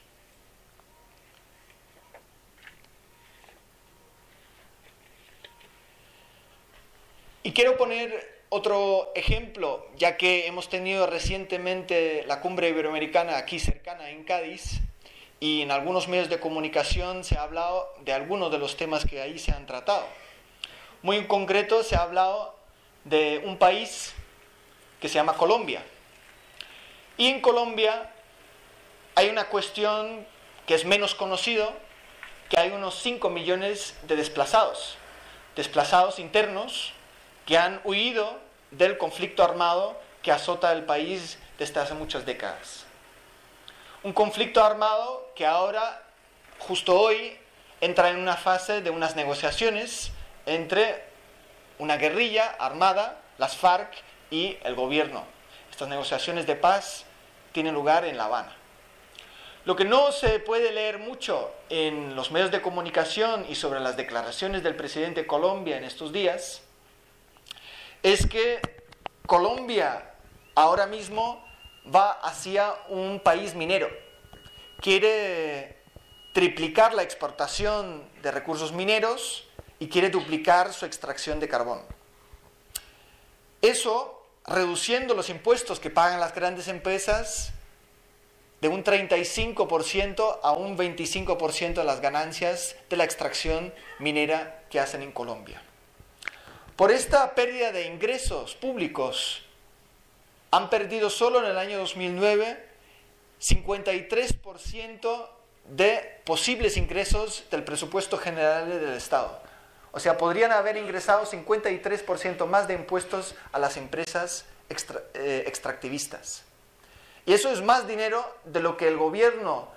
Y quiero poner otro ejemplo, ya que hemos tenido recientemente la cumbre iberoamericana aquí cercana en Cádiz, y en algunos medios de comunicación se ha hablado de algunos de los temas que ahí se han tratado. Muy en concreto se ha hablado de un país que se llama Colombia. Y en Colombia hay una cuestión que es menos conocido, que hay unos 5 millones de desplazados internos, que han huido del conflicto armado que azota el país desde hace muchas décadas. Un conflicto armado que ahora, justo hoy, entra en una fase de unas negociaciones entre una guerrilla armada, las FARC, y el gobierno. Estas negociaciones de paz tienen lugar en La Habana. Lo que no se puede leer mucho en los medios de comunicación y sobre las declaraciones del presidente de Colombia en estos días es que Colombia ahora mismo va hacia un país minero. Quiere triplicar la exportación de recursos mineros y quiere duplicar su extracción de carbón. Eso reduciendo los impuestos que pagan las grandes empresas de un 35% a un 25% de las ganancias de la extracción minera que hacen en Colombia. Por esta pérdida de ingresos públicos, han perdido solo en el año 2009 53% de posibles ingresos del presupuesto general del Estado. O sea, podrían haber ingresado 53% más de impuestos a las empresas extractivistas. Y eso es más dinero de lo que el gobierno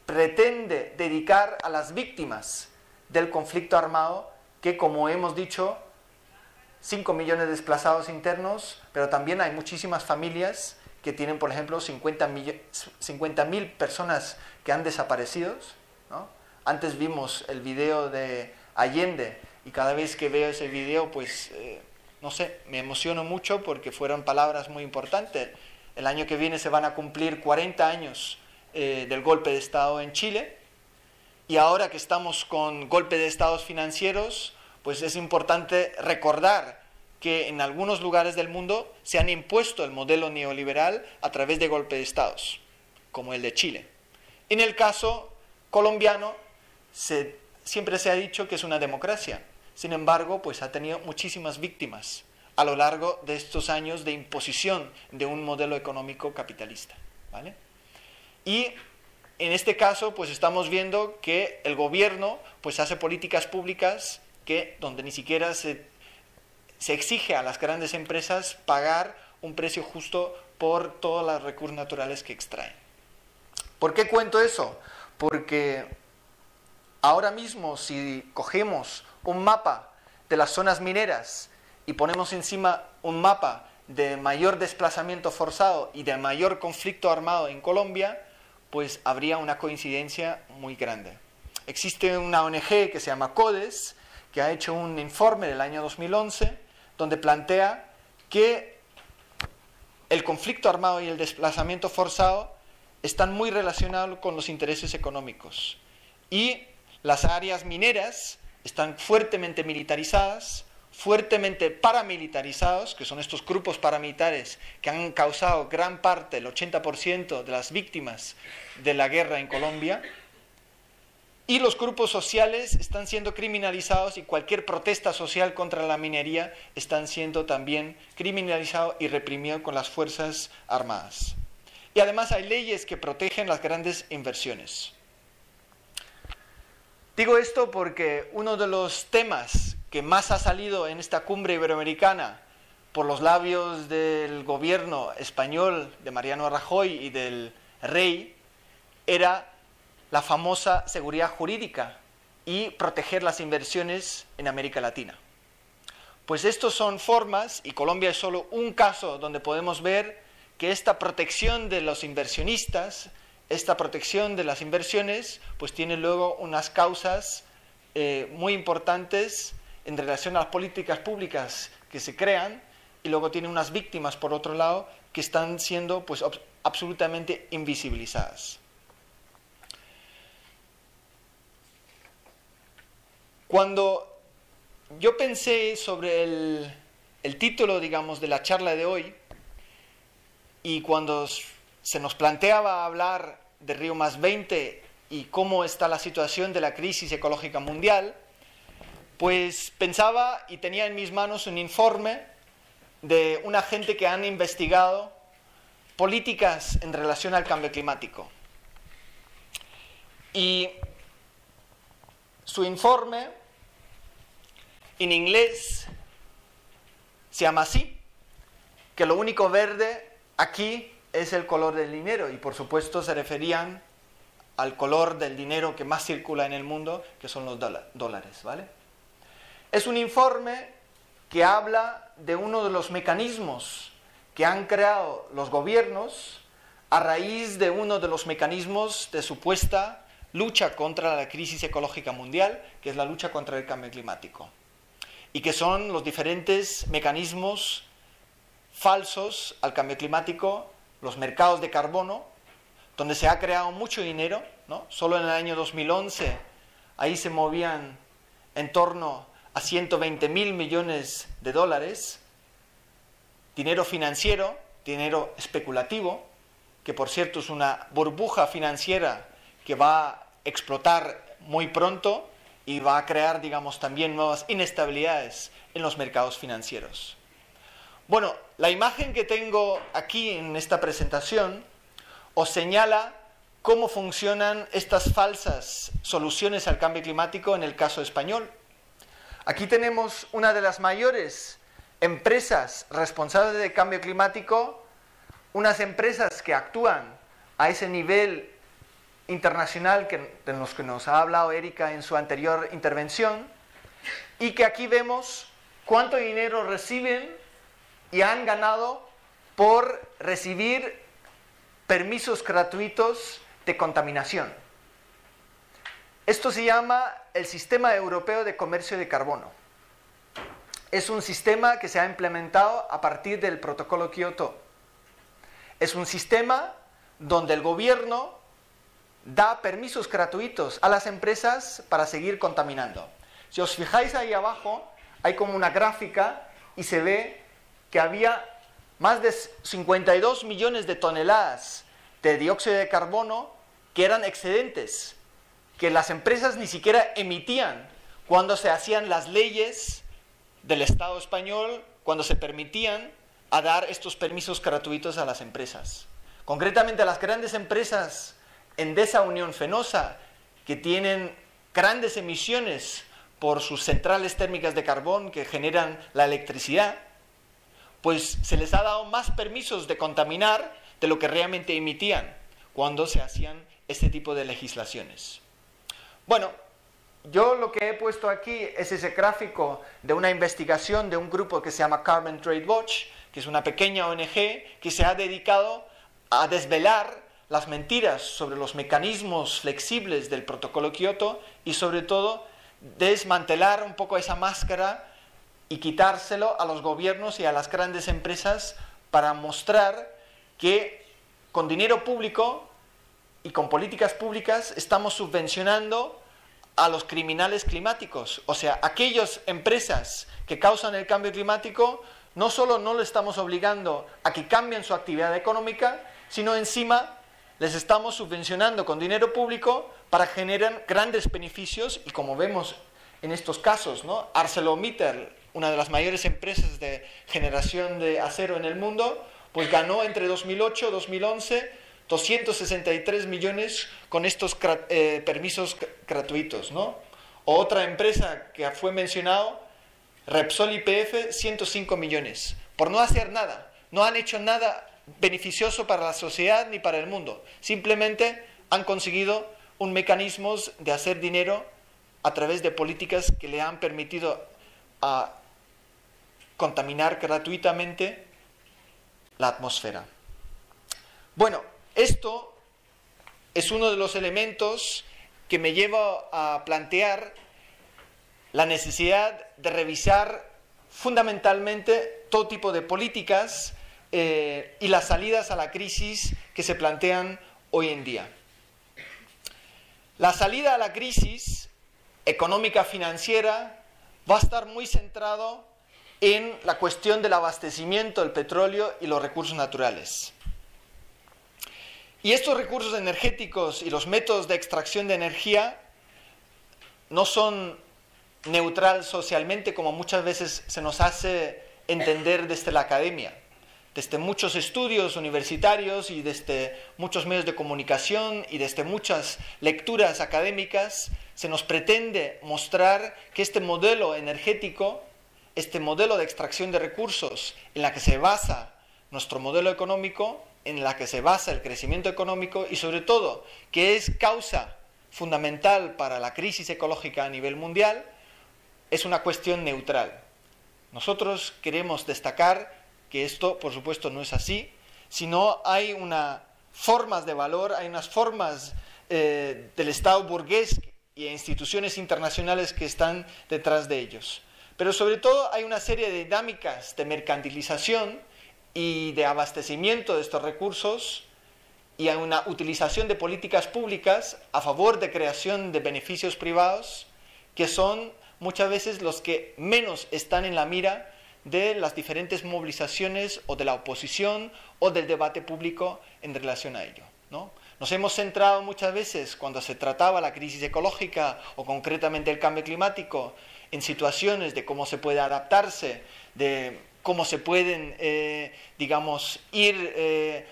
pretende dedicar a las víctimas del conflicto armado, que, como hemos dicho, 5 millones de desplazados internos, pero también hay muchísimas familias que tienen, por ejemplo, 50.000 personas que han desaparecido, ¿no? Antes vimos el video de Allende, y cada vez que veo ese video, pues, no sé, me emociono mucho porque fueron palabras muy importantes. El año que viene se van a cumplir 40 años del golpe de Estado en Chile, y ahora que estamos con golpe de estados financieros, pues es importante recordar que en algunos lugares del mundo se han impuesto el modelo neoliberal a través de golpes de estados, como el de Chile. En el caso colombiano, siempre se ha dicho que es una democracia. Sin embargo, pues ha tenido muchísimas víctimas a lo largo de estos años de imposición de un modelo económico capitalista, ¿vale? Y en este caso, pues estamos viendo que el gobierno pues hace políticas públicas donde ni siquiera se exige a las grandes empresas pagar un precio justo por todos los recursos naturales que extraen. ¿Por qué cuento eso? Porque ahora mismo, si cogemos un mapa de las zonas mineras y ponemos encima un mapa de mayor desplazamiento forzado y de mayor conflicto armado en Colombia, pues habría una coincidencia muy grande. Existe una ONG que se llama CODES, que ha hecho un informe del año 2011, donde plantea que el conflicto armado y el desplazamiento forzado están muy relacionados con los intereses económicos. Y las áreas mineras están fuertemente militarizadas, fuertemente paramilitarizados, que son estos grupos paramilitares que han causado gran parte, el 80% de las víctimas de la guerra en Colombia. Y los grupos sociales están siendo criminalizados, y cualquier protesta social contra la minería están siendo también criminalizados y reprimidos con las fuerzas armadas. Y además hay leyes que protegen las grandes inversiones. Digo esto porque uno de los temas que más ha salido en esta cumbre iberoamericana por los labios del gobierno español de Mariano Rajoy y del rey era la famosa seguridad jurídica y proteger las inversiones en América Latina. Pues estos son formas, y Colombia es solo un caso donde podemos ver que esta protección de los inversionistas, esta protección de las inversiones, pues tiene luego unas causas muy importantes en relación a las políticas públicas que se crean, y luego tiene unas víctimas, por otro lado, que están siendo pues absolutamente invisibilizadas. Cuando yo pensé sobre el título, digamos, de la charla de hoy, y cuando se nos planteaba hablar de Río+20 y cómo está la situación de la crisis ecológica mundial, pues pensaba y tenía en mis manos un informe de una gente que han investigado políticas en relación al cambio climático. Y su informe, en inglés, se llama así, que lo único verde aquí es el color del dinero, y por supuesto se referían al color del dinero que más circula en el mundo, que son los dólares, ¿vale? Es un informe que habla de uno de los mecanismos que han creado los gobiernos a raíz de uno de los mecanismos de supuesta lucha contra la crisis ecológica mundial, que es la lucha contra el cambio climático, y que son los diferentes mecanismos falsos al cambio climático, los mercados de carbono, donde se ha creado mucho dinero, ¿no? Solo en el año 2011 ahí se movían en torno a 120.000 millones de dólares, dinero financiero, dinero especulativo, que por cierto es una burbuja financiera que va a explotar muy pronto y va a crear, digamos, también nuevas inestabilidades en los mercados financieros. Bueno, la imagen que tengo aquí en esta presentación os señala cómo funcionan estas falsas soluciones al cambio climático en el caso español. Aquí tenemos una de las mayores empresas responsables del cambio climático, unas empresas que actúan a ese nivel internacional de los que nos ha hablado Erika en su anterior intervención, y que aquí vemos cuánto dinero reciben y han ganado por recibir permisos gratuitos de contaminación. Esto se llama el Sistema Europeo de Comercio de Carbono. Es un sistema que se ha implementado a partir del Protocolo Kioto. Es un sistema donde el gobierno da permisos gratuitos a las empresas para seguir contaminando. Si os fijáis ahí abajo, hay como una gráfica y se ve que había más de 52 millones de toneladas de dióxido de carbono que eran excedentes, que las empresas ni siquiera emitían cuando se hacían las leyes del Estado español, cuando se permitían a dar estos permisos gratuitos a las empresas. Concretamente a las grandes empresas Endesa Unión Fenosa, que tienen grandes emisiones por sus centrales térmicas de carbón que generan la electricidad, pues se les ha dado más permisos de contaminar de lo que realmente emitían cuando se hacían este tipo de legislaciones. Bueno, yo lo que he puesto aquí es ese gráfico de una investigación de un grupo que se llama Carbon Trade Watch, que es una pequeña ONG que se ha dedicado a desvelar las mentiras sobre los mecanismos flexibles del Protocolo Kioto y sobre todo desmantelar un poco esa máscara y quitárselo a los gobiernos y a las grandes empresas para mostrar que con dinero público y con políticas públicas estamos subvencionando a los criminales climáticos. O sea, aquellas empresas que causan el cambio climático, no solo no le estamos obligando a que cambien su actividad económica, sino encima les estamos subvencionando con dinero público para generar grandes beneficios, y como vemos en estos casos, ¿no? ArcelorMittal, una de las mayores empresas de generación de acero en el mundo, pues ganó entre 2008 y 2011 263 millones con estos permisos gratuitos, ¿no? O otra empresa que fue mencionado, Repsol YPF, 105 millones, por no hacer nada. No han hecho nada beneficioso para la sociedad ni para el mundo. Simplemente han conseguido un mecanismo de hacer dinero a través de políticas que le han permitido a contaminar gratuitamente la atmósfera. Bueno, esto es uno de los elementos que me lleva a plantear la necesidad de revisar fundamentalmente todo tipo de políticas y las salidas a la crisis que se plantean hoy en día. La salida a la crisis económica financiera va a estar muy centrado en la cuestión del abastecimiento del petróleo y los recursos naturales. Y estos recursos energéticos y los métodos de extracción de energía no son neutral socialmente como muchas veces se nos hace entender desde la academia. Desde muchos estudios universitarios y desde muchos medios de comunicación y desde muchas lecturas académicas se nos pretende mostrar que este modelo energético, este modelo de extracción de recursos en la que se basa nuestro modelo económico, en la que se basa el crecimiento económico y sobre todo que es causa fundamental para la crisis ecológica a nivel mundial, es una cuestión neutral. Nosotros queremos destacar que esto, por supuesto, no es así, sino hay unas formas de valor, hay unas formas del Estado burgués y instituciones internacionales que están detrás de ellos. Pero sobre todo hay una serie de dinámicas de mercantilización y de abastecimiento de estos recursos y hay una utilización de políticas públicas a favor de creación de beneficios privados que son muchas veces los que menos están en la mira de las diferentes movilizaciones o de la oposición o del debate público en relación a ello, ¿no? Nos hemos centrado muchas veces cuando se trataba la crisis ecológica o concretamente el cambio climático en situaciones de cómo se puede adaptarse, de cómo se pueden, ir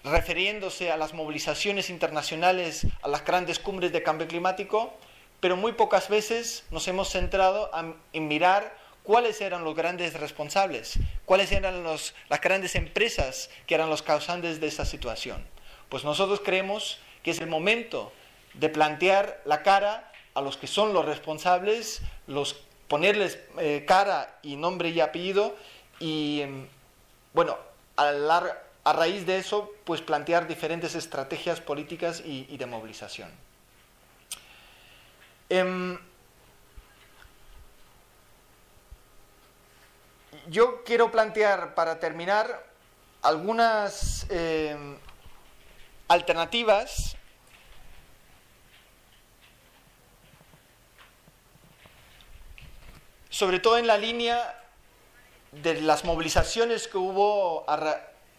refiriéndose a las movilizaciones internacionales, a las grandes cumbres de cambio climático, pero muy pocas veces nos hemos centrado en mirar cuáles eran los grandes responsables, cuáles eran las grandes empresas que eran los causantes de esa situación. Pues nosotros creemos que es el momento de plantear la cara a los que son los responsables, ponerles cara y nombre y apellido y, a raíz de eso, pues plantear diferentes estrategias políticas y de movilización. Yo quiero plantear, para terminar, algunas alternativas sobre todo en la línea de las movilizaciones que hubo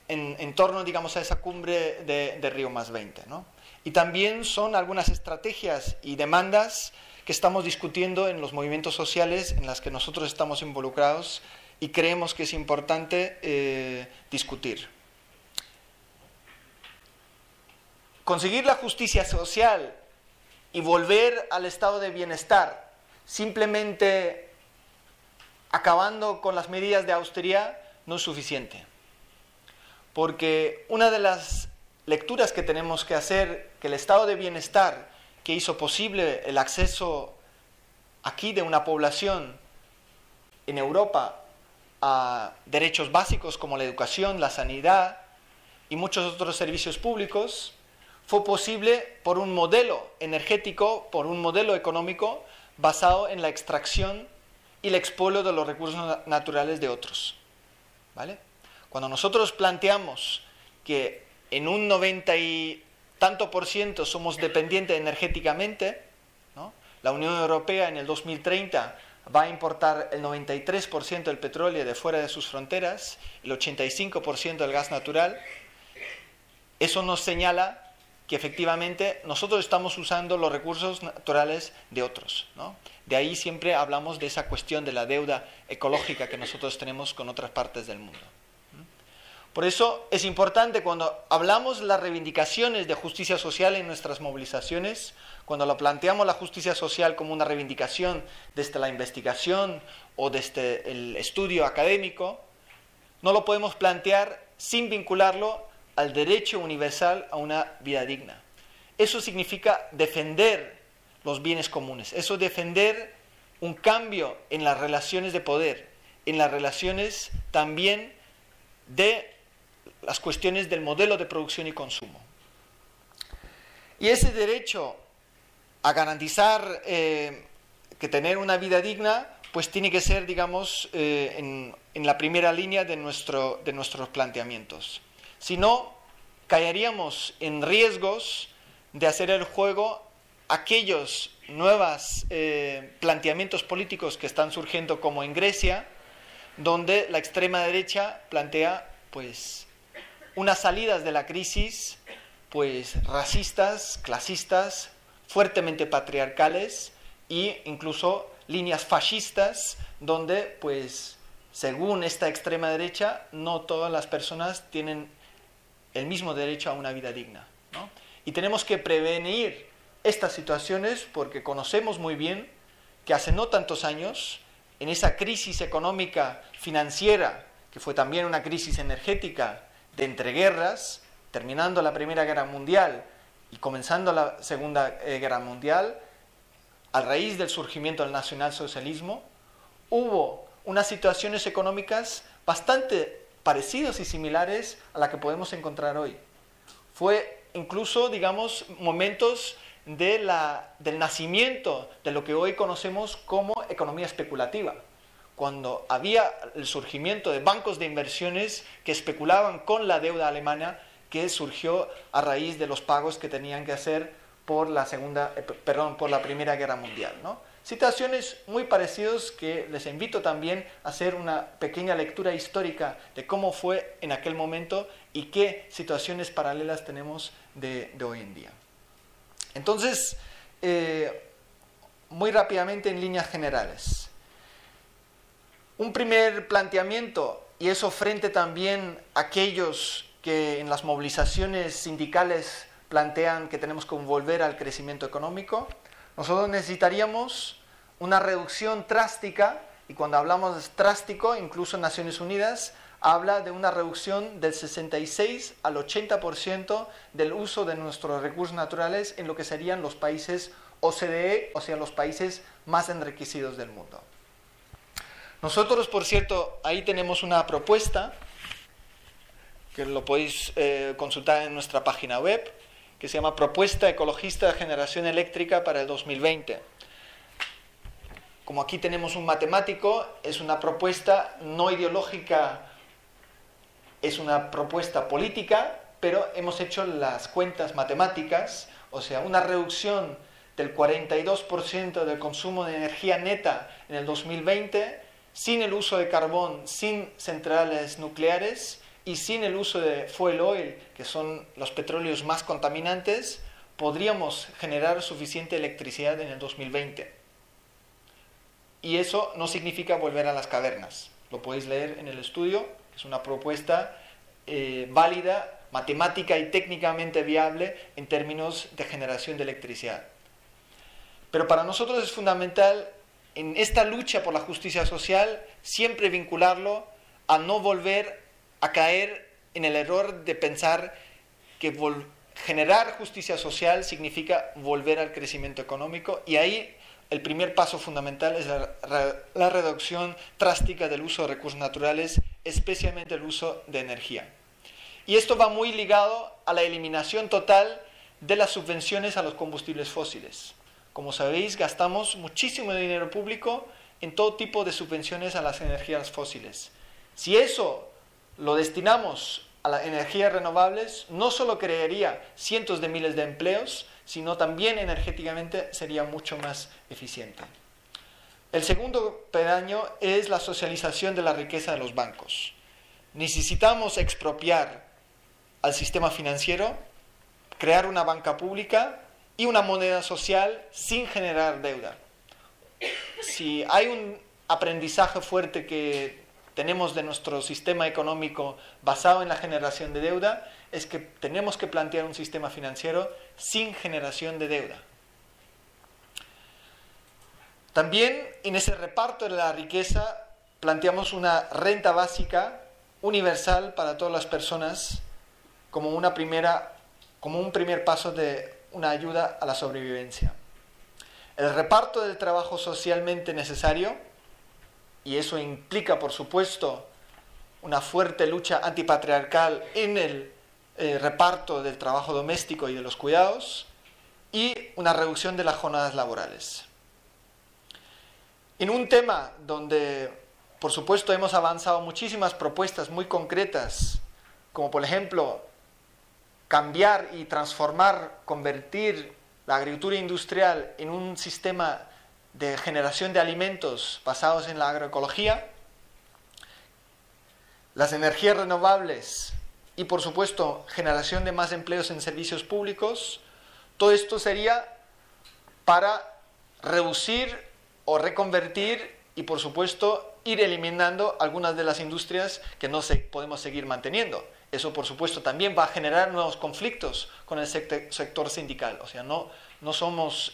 en torno, digamos, a esa cumbre de Río +20, ¿no? Y también son algunas estrategias y demandas que estamos discutiendo en los movimientos sociales en las que nosotros estamos involucrados y creemos que es importante discutir. Conseguir la justicia social y volver al estado de bienestar simplemente acabando con las medidas de austeridad no es suficiente. Porque una de las lecturas que tenemos que hacer, que el estado de bienestar que hizo posible el acceso aquí de una población en Europa a derechos básicos como la educación, la sanidad y muchos otros servicios públicos, fue posible por un modelo energético, por un modelo económico basado en la extracción y el expolio de los recursos naturales de otros, ¿vale? Cuando nosotros planteamos que en un 90 y tanto % somos dependientes energéticamente, ¿no? La Unión Europea en el 2030 va a importar el 93% del petróleo de fuera de sus fronteras, el 85% del gas natural. Eso nos señala que efectivamente nosotros estamos usando los recursos naturales de otros, ¿no? De ahí siempre hablamos de esa cuestión de la deuda ecológica que nosotros tenemos con otras partes del mundo. Por eso es importante cuando hablamos de las reivindicaciones de justicia social en nuestras movilizaciones, cuando lo planteamos la justicia social como una reivindicación desde la investigación o desde el estudio académico, no lo podemos plantear sin vincularlo al derecho universal a una vida digna. Eso significa defender los bienes comunes, eso defender un cambio en las relaciones de poder, en las relaciones también de las cuestiones del modelo de producción y consumo. Y ese derecho a garantizar que tener una vida digna, pues tiene que ser, digamos, en la primera línea de nuestros planteamientos. Si no, caeríamos en riesgos de hacer el juego aquellos nuevos planteamientos políticos que están surgiendo, como en Grecia, donde la extrema derecha plantea pues unas salidas de la crisis pues racistas, clasistas, fuertemente patriarcales e incluso líneas fascistas, donde pues según esta extrema derecha no todas las personas tienen el mismo derecho a una vida digna, ¿no? Y tenemos que prevenir estas situaciones porque conocemos muy bien que hace no tantos años, en esa crisis económica financiera, que fue también una crisis energética de entreguerras, terminando la Primera Guerra Mundial y comenzando la Segunda Guerra Mundial, a raíz del surgimiento del nacionalsocialismo, hubo unas situaciones económicas bastante parecidas y similares a la que podemos encontrar hoy. Fue incluso, digamos, momentos del nacimiento de lo que hoy conocemos como economía especulativa, cuando había el surgimiento de bancos de inversiones que especulaban con la deuda alemana que surgió a raíz de los pagos que tenían que hacer por la Primera Guerra Mundial, ¿no? Situaciones muy parecidas que les invito también a hacer una pequeña lectura histórica de cómo fue en aquel momento y qué situaciones paralelas tenemos de hoy en día. Entonces, muy rápidamente en líneas generales. Un primer planteamiento, y eso frente también a aquellos que en las movilizaciones sindicales plantean que tenemos que volver al crecimiento económico, nosotros necesitaríamos una reducción drástica, y cuando hablamos de drástico, incluso en Naciones Unidas, habla de una reducción del 66 al 80% del uso de nuestros recursos naturales en lo que serían los países OCDE, o sea, los países más enriquecidos del mundo. Nosotros, por cierto, ahí tenemos una propuesta, que lo podéis consultar en nuestra página web, que se llama Propuesta Ecologista de Generación Eléctrica para el 2020. Como aquí tenemos un matemático, es una propuesta no ideológica, es una propuesta política, pero hemos hecho las cuentas matemáticas, o sea, una reducción del 42% del consumo de energía neta en el 2020, sin el uso de carbón, sin centrales nucleares y sin el uso de fuel oil, que son los petróleos más contaminantes, podríamos generar suficiente electricidad en el 2020. Y eso no significa volver a las cavernas. Lo podéis leer en el estudio, que es una propuesta válida, matemática y técnicamente viable en términos de generación de electricidad. Pero para nosotros es fundamental, en esta lucha por la justicia social, siempre vincularlo a no volver a caer en el error de pensar que generar justicia social significa volver al crecimiento económico, y ahí el primer paso fundamental es la reducción drástica del uso de recursos naturales, especialmente el uso de energía. Y esto va muy ligado a la eliminación total de las subvenciones a los combustibles fósiles. Como sabéis, gastamos muchísimo dinero público en todo tipo de subvenciones a las energías fósiles. Si eso lo destinamos a las energías renovables, no solo crearía cientos de miles de empleos, sino también energéticamente sería mucho más eficiente. El segundo peldaño es la socialización de la riqueza de los bancos. Necesitamos expropiar al sistema financiero, crear una banca pública y una moneda social sin generar deuda. Si hay un aprendizaje fuerte que tenemos de nuestro sistema económico basado en la generación de deuda, es que tenemos que plantear un sistema financiero sin generación de deuda. También en ese reparto de la riqueza planteamos una renta básica universal para todas las personas como un primer paso de una ayuda a la sobrevivencia. El reparto del trabajo socialmente necesario y eso implica, por supuesto, una fuerte lucha antipatriarcal en el reparto del trabajo doméstico y de los cuidados, y una reducción de las jornadas laborales. En un tema donde, por supuesto, hemos avanzado muchísimas propuestas muy concretas, como por ejemplo, cambiar y transformar, convertir la agricultura industrial en un sistema de generación de alimentos basados en la agroecología, las energías renovables y, por supuesto, generación de más empleos en servicios públicos. Todo esto sería para reducir o reconvertir y, por supuesto, ir eliminando algunas de las industrias que no podemos seguir manteniendo. Eso, por supuesto, también va a generar nuevos conflictos con el sector sindical. O sea, no somos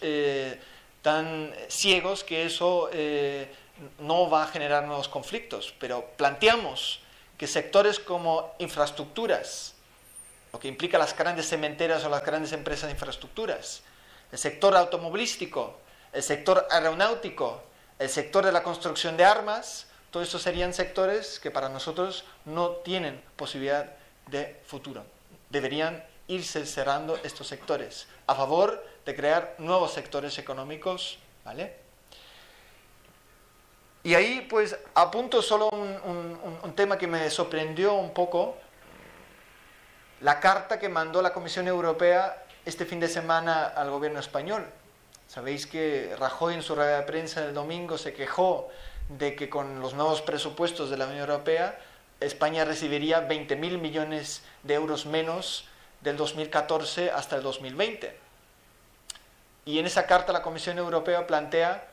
tan ciegos que eso no va a generar nuevos conflictos, pero planteamos que sectores como infraestructuras, lo que implica las grandes cementeras o las grandes empresas de infraestructuras, el sector automovilístico, el sector aeronáutico, el sector de la construcción de armas, todos estos serían sectores que para nosotros no tienen posibilidad de futuro. Deberían irse cerrando estos sectores a favor de crear nuevos sectores económicos, ¿vale? Y ahí pues apunto solo un tema que me sorprendió un poco, la carta que mandó la Comisión Europea este fin de semana al gobierno español. Sabéis que Rajoy en su rueda de prensa el domingo se quejó de que con los nuevos presupuestos de la Unión Europea España recibiría 20.000 millones de euros menos del 2014 hasta el 2020. Y en esa carta la Comisión Europea plantea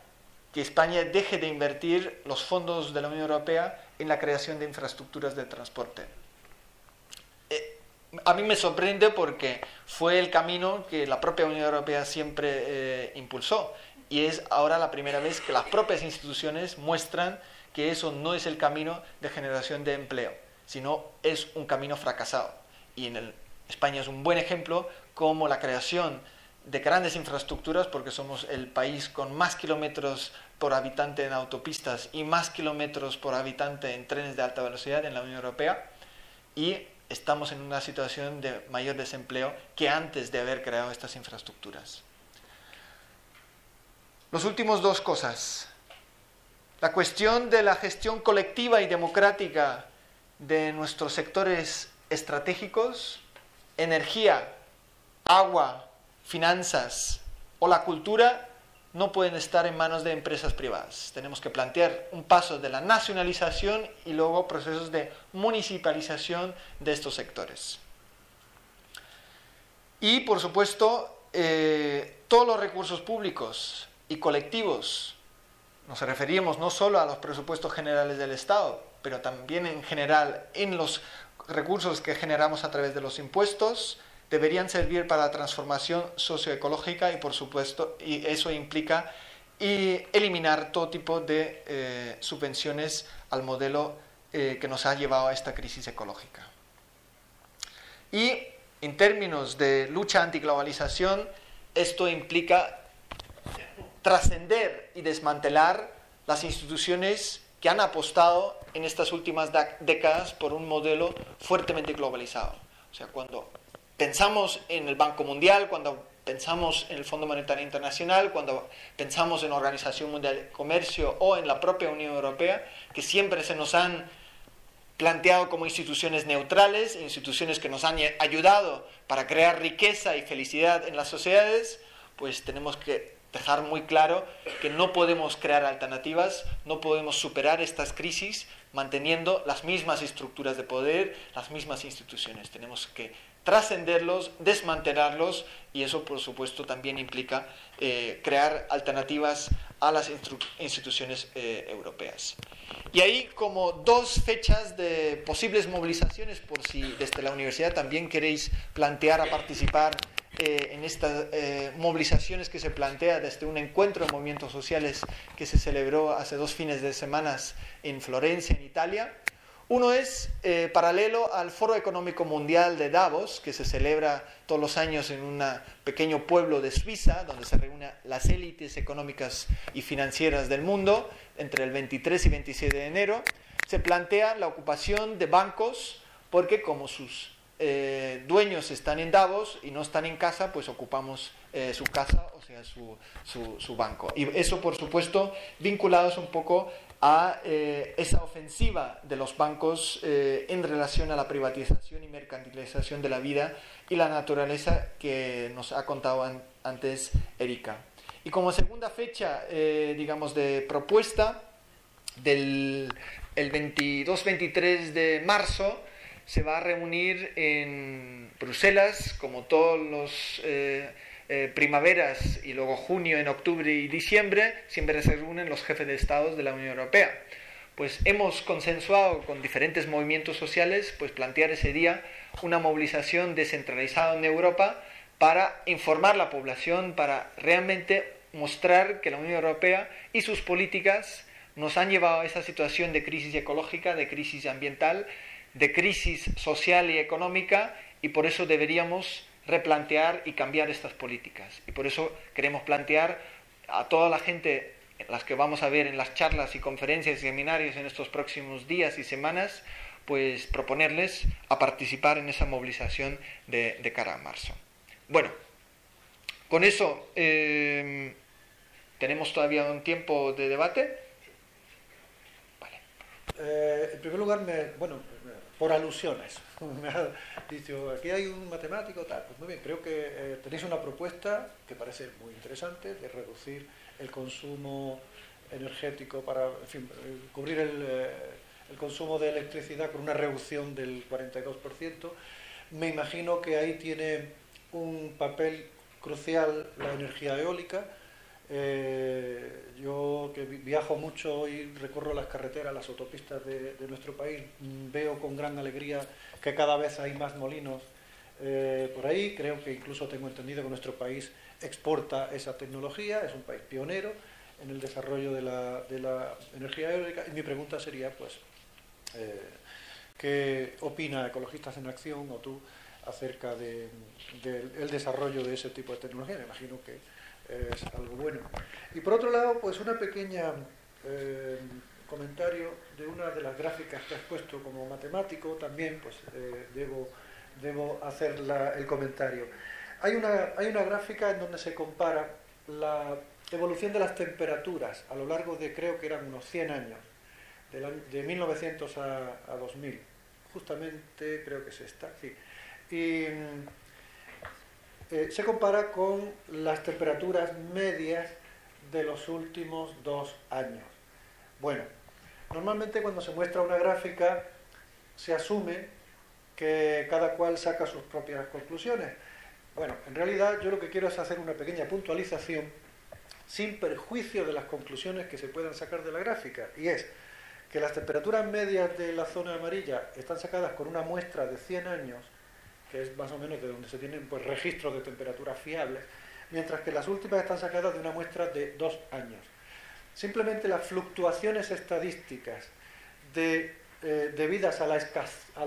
que España deje de invertir los fondos de la Unión Europea en la creación de infraestructuras de transporte. A mí me sorprende porque fue el camino que la propia Unión Europea siempre impulsó, y es ahora la primera vez que las propias instituciones muestran que eso no es el camino de generación de empleo, sino es un camino fracasado. Y España es un buen ejemplo como la creación de grandes infraestructuras, porque somos el país con más kilómetros por habitante en autopistas y más kilómetros por habitante en trenes de alta velocidad en la Unión Europea, y estamos en una situación de mayor desempleo que antes de haber creado estas infraestructuras. Los últimos dos cosas. La cuestión de la gestión colectiva y democrática de nuestros sectores estratégicos, energía, agua, finanzas o la cultura, no pueden estar en manos de empresas privadas. Tenemos que plantear un paso de la nacionalización y luego procesos de municipalización de estos sectores. Y, por supuesto, todos los recursos públicos y colectivos, nos referimos no solo a los presupuestos generales del Estado, pero también en general en los recursos que generamos a través de los impuestos, deberían servir para la transformación socioecológica y, por supuesto, y eso implica eliminar todo tipo de subvenciones al modelo que nos ha llevado a esta crisis ecológica. Y en términos de lucha antiglobalización, esto implica trascender y desmantelar las instituciones que han apostado en estas últimas décadas por un modelo fuertemente globalizado. O sea, cuando pensamos en el Banco Mundial, cuando pensamos en el Fondo Monetario Internacional, cuando pensamos en la Organización Mundial de Comercio o en la propia Unión Europea, que siempre se nos han planteado como instituciones neutrales, instituciones que nos han ayudado para crear riqueza y felicidad en las sociedades, pues tenemos que dejar muy claro que no podemos crear alternativas, no podemos superar estas crisis manteniendo las mismas estructuras de poder, las mismas instituciones. Tenemos que trascenderlos, desmantelarlos, y eso, por supuesto, también implica crear alternativas a las instituciones europeas. Y ahí, como dos fechas de posibles movilizaciones, por si desde la universidad también queréis plantear a participar en estas movilizaciones que se plantea desde un encuentro de movimientos sociales que se celebró hace 2 fines de semana en Florencia, en Italia. Uno es paralelo al Foro Económico Mundial de Davos, que se celebra todos los años en un pequeño pueblo de Suiza, donde se reúnen las élites económicas y financieras del mundo, entre el 23 y 27 de enero. Se plantea la ocupación de bancos, porque como sus dueños están en Davos y no están en casa, pues ocupamos su casa, o sea, su banco. Y eso, por supuesto, vinculados un poco a esa ofensiva de los bancos en relación a la privatización y mercantilización de la vida y la naturaleza que nos ha contado antes Erika. Y como segunda fecha, digamos, de propuesta, el 22-23 de marzo se va a reunir en Bruselas, como todos los primaveras, y luego junio, en octubre y diciembre, siempre se reúnen los jefes de Estados de la Unión Europea. Pues hemos consensuado con diferentes movimientos sociales pues plantear ese día una movilización descentralizada en Europa para informar a la población, para realmente mostrar que la Unión Europea y sus políticas nos han llevado a esa situación de crisis ecológica, de crisis ambiental, de crisis social y económica, y por eso deberíamos replantear y cambiar estas políticas. Y por eso queremos plantear a toda la gente, las que vamos a ver en las charlas y conferencias y seminarios en estos próximos días y semanas, pues proponerles a participar en esa movilización de cara a marzo. Bueno, con eso tenemos todavía un tiempo de debate. Vale. En primer lugar, por alusiones, me ha dicho, aquí hay un matemático, tal. Pues muy bien, creo que tenéis una propuesta que parece muy interesante de reducir el consumo energético para, en fin, cubrir el consumo de electricidad con una reducción del 42%. Me imagino que ahí tiene un papel crucial la energía eólica. Yo que viajo mucho y recorro las carreteras, las autopistas de nuestro país, veo con gran alegría que cada vez hay más molinos por ahí. Creo que incluso tengo entendido que nuestro país exporta esa tecnología, es un país pionero en el desarrollo de la energía eólica. Y mi pregunta sería, pues, ¿qué opina Ecologistas en Acción o tú acerca del desarrollo de ese tipo de tecnología? Me imagino que es algo bueno. Y por otro lado, pues una pequeña comentario de una de las gráficas que has puesto como matemático, también pues debo hacer el comentario. Hay una gráfica en donde se compara la evolución de las temperaturas a lo largo de, creo que eran unos 100 años, de 1900 a 2000. Justamente creo que es esta, sí. Y se compara con las temperaturas medias de los últimos 2 años. Bueno, normalmente cuando se muestra una gráfica se asume que cada cual saca sus propias conclusiones. Bueno, en realidad yo lo que quiero es hacer una pequeña puntualización sin perjuicio de las conclusiones que se puedan sacar de la gráfica, y es que las temperaturas medias de la zona amarilla están sacadas con una muestra de 100 años, que es más o menos de donde se tienen pues registros de temperaturas fiables, mientras que las últimas están sacadas de una muestra de 2 años. Simplemente las fluctuaciones estadísticas debidas a la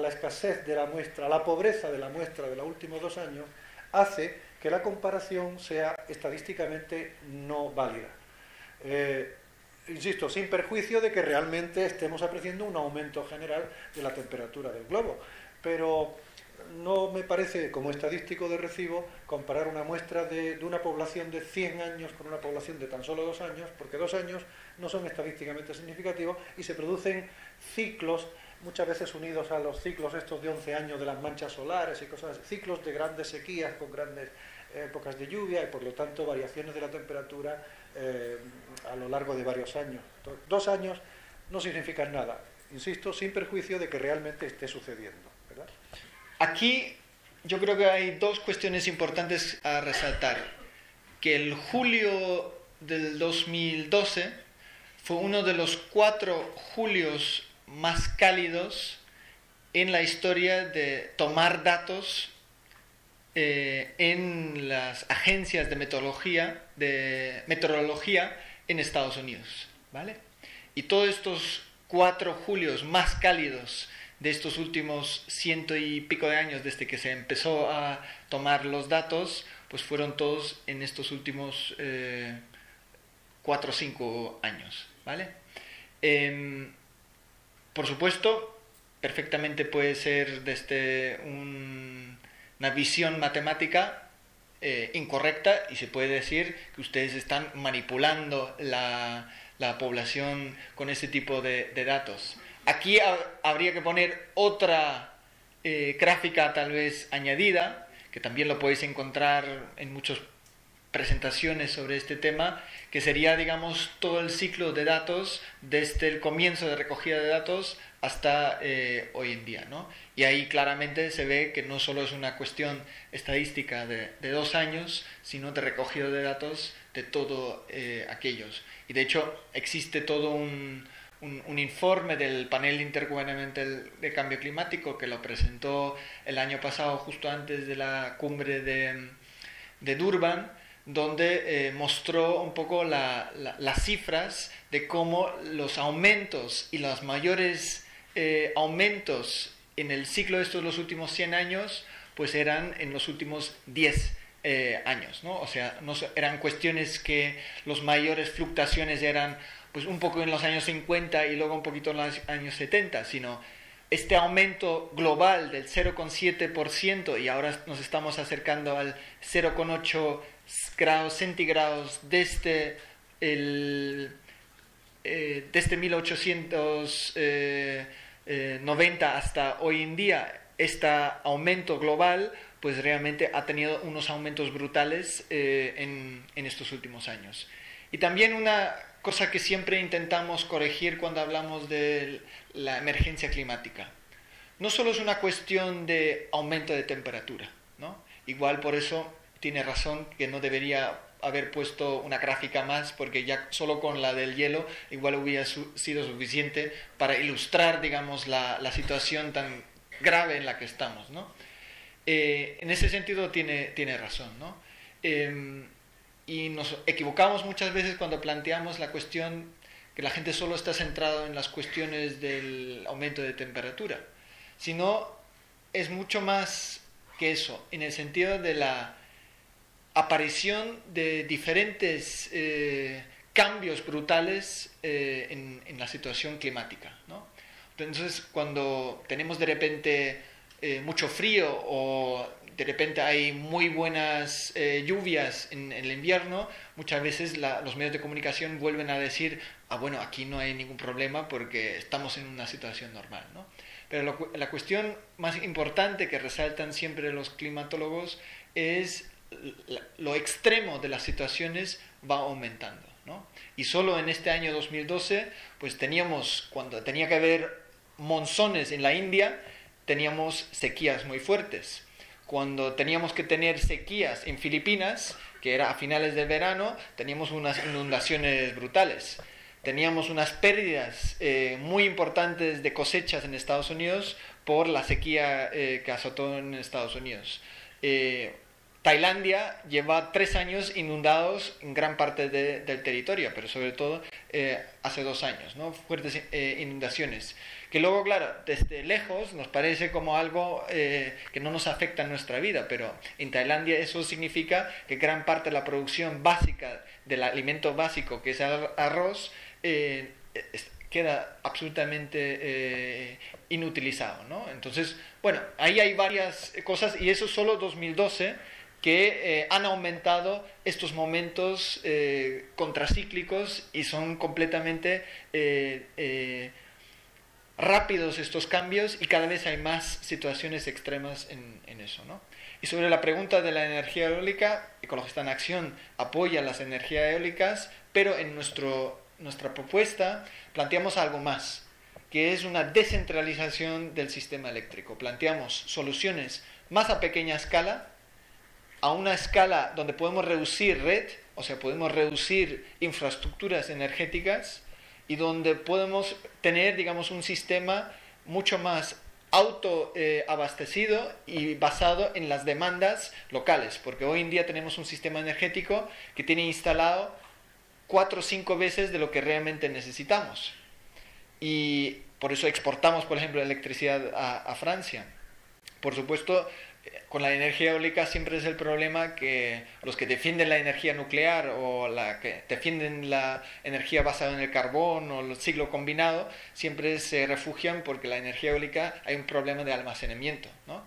escasez de la muestra, a la pobreza de la muestra de los últimos 2 años, hace que la comparación sea estadísticamente no válida. Insisto, sin perjuicio de que realmente estemos apreciando un aumento general de la temperatura del globo, pero no me parece, como estadístico de recibo, comparar una muestra de una población de 100 años con una población de tan solo 2 años, porque 2 años no son estadísticamente significativos y se producen ciclos, muchas veces unidos a los ciclos estos de 11 años de las manchas solares y cosas así, ciclos de grandes sequías con grandes épocas de lluvia y por lo tanto variaciones de la temperatura a lo largo de varios años. Entonces, 2 años no significan nada, insisto, sin perjuicio de que realmente esté sucediendo, ¿verdad? Aquí yo creo que hay 2 cuestiones importantes a resaltar. Que el julio del 2012 fue uno de los 4 julios más cálidos en la historia de tomar datos en las agencias de meteorología en Estados Unidos, ¿vale? Y todos estos 4 julios más cálidos de estos últimos 100 y pico de años desde que se empezó a tomar los datos, pues fueron todos en estos últimos 4 o 5 años, ¿vale? Por supuesto, perfectamente puede ser desde una visión matemática incorrecta, y se puede decir que ustedes están manipulando la población con ese tipo de datos. Aquí habría que poner otra gráfica tal vez añadida, que también lo podéis encontrar en muchas presentaciones sobre este tema, que sería, digamos, todo el ciclo de datos desde el comienzo de recogida de datos hasta hoy en día, ¿no? Y ahí claramente se ve que no solo es una cuestión estadística de 2 años, sino de recogida de datos de todo aquellos. Y de hecho existe todo un informe del panel intergubernamental de cambio climático que lo presentó el año pasado, justo antes de la cumbre de Durban, donde mostró un poco las cifras de cómo los aumentos y los mayores aumentos en el ciclo de estos los últimos 100 años, pues eran en los últimos 10 años, ¿no? O sea, no eran cuestiones que los mayores fluctuaciones eran pues un poco en los años 50 y luego un poquito en los años 70, sino este aumento global del 0,7%, y ahora nos estamos acercando al 0,8 grados centígrados desde 1890 hasta hoy en día. Este aumento global pues realmente ha tenido unos aumentos brutales en estos últimos años. Y también una cosa que siempre intentamos corregir cuando hablamos de la emergencia climática. No solo es una cuestión de aumento de temperatura, ¿no? Igual por eso tiene razón que no debería haber puesto una gráfica más, porque ya solo con la del hielo igual hubiera sido suficiente para ilustrar, digamos, la situación tan grave en la que estamos, ¿no? En ese sentido tiene razón, ¿no? Y nos equivocamos muchas veces cuando planteamos la cuestión que la gente solo está centrada en las cuestiones del aumento de temperatura, sino es mucho más que eso, en el sentido de la aparición de diferentes cambios brutales en la situación climática, ¿no? Entonces, cuando tenemos de repente mucho frío, o de repente hay muy buenas lluvias en el invierno, muchas veces los medios de comunicación vuelven a decir, bueno, aquí no hay ningún problema porque estamos en una situación normal, ¿no? Pero la cuestión más importante que resaltan siempre los climatólogos es lo extremo de las situaciones va aumentando, ¿no? Y solo en este año 2012, pues cuando tenía que haber monzones en la India, teníamos sequías muy fuertes. Cuando teníamos que tener sequías en Filipinas, que era a finales del verano, teníamos unas inundaciones brutales. Teníamos unas pérdidas muy importantes de cosechas en Estados Unidos por la sequía que azotó en Estados Unidos. Tailandia lleva 3 años inundados en gran parte del territorio, pero sobre todo hace 2 años, ¿no? Fuertes inundaciones. Que luego, claro, desde lejos nos parece como algo que no nos afecta en nuestra vida, pero en Tailandia eso significa que gran parte de la producción básica del alimento básico, que es el arroz, queda absolutamente inutilizado, ¿no? Entonces, bueno, ahí hay varias cosas, y eso es solo 2012, que han aumentado estos momentos contracíclicos, y son completamente rápidos estos cambios, y cada vez hay más situaciones extremas en eso, ¿no? Y sobre la pregunta de la energía eólica, Ecologista en Acción apoya las energías eólicas, pero en nuestra propuesta planteamos algo más, que es una descentralización del sistema eléctrico. Planteamos soluciones más a pequeña escala, a una escala donde podemos reducir red, o sea, podemos reducir infraestructuras energéticas, y donde podemos tener, digamos, un sistema mucho más autoabastecido y basado en las demandas locales, porque hoy en día tenemos un sistema energético que tiene instalado 4 o 5 veces de lo que realmente necesitamos. y por eso exportamos, por ejemplo, electricidad a Francia. Por supuesto, con la energía eólica siempre es el problema que los que defienden la energía nuclear o la que defienden la energía basada en el carbón o el ciclo combinado siempre se refugian porque la energía eólica hay un problema de almacenamiento, ¿no?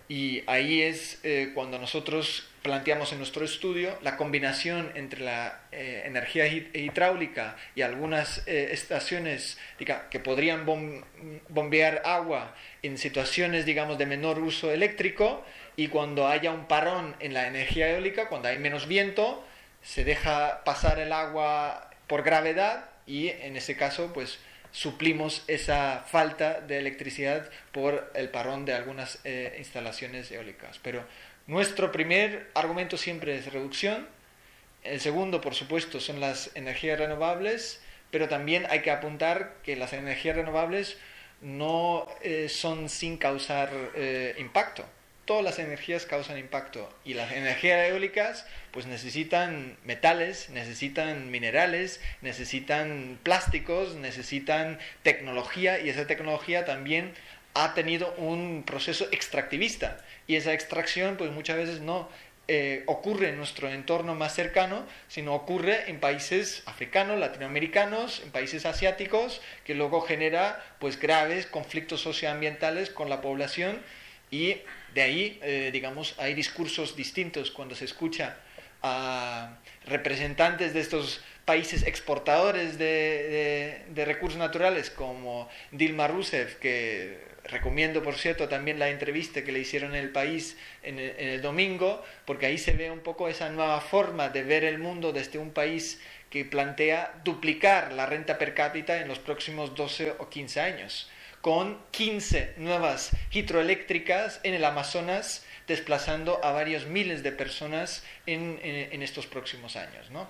Y ahí es cuando nosotros planteamos en nuestro estudio la combinación entre la energía hidráulica y algunas estaciones que podrían bombear agua en situaciones, digamos, de menor uso eléctrico, y cuando haya un parón en la energía eólica, cuando hay menos viento, se deja pasar el agua por gravedad y en ese caso, pues, suplimos esa falta de electricidad por el parón de algunas instalaciones eólicas. Pero nuestro primer argumento siempre es reducción. El segundo, por supuesto, son las energías renovables, pero también hay que apuntar que las energías renovables no son sin causar impacto. Todas las energías causan impacto y las energías eólicas pues necesitan metales, necesitan minerales, necesitan plásticos, necesitan tecnología, y esa tecnología también ha tenido un proceso extractivista, y esa extracción pues muchas veces no ocurre en nuestro entorno más cercano, sino ocurre en países africanos, latinoamericanos, en países asiáticos, que luego genera pues graves conflictos socioambientales con la población. Y de ahí, digamos, hay discursos distintos cuando se escucha a representantes de estos países exportadores de recursos naturales como Dilma Rousseff, que recomiendo, por cierto, también la entrevista que le hicieron en El País en el domingo, porque ahí se ve un poco esa nueva forma de ver el mundo desde un país que plantea duplicar la renta per cápita en los próximos 12 o 15 años, con 15 nuevas hidroeléctricas en el Amazonas, desplazando a varios miles de personas en estos próximos años, ¿no?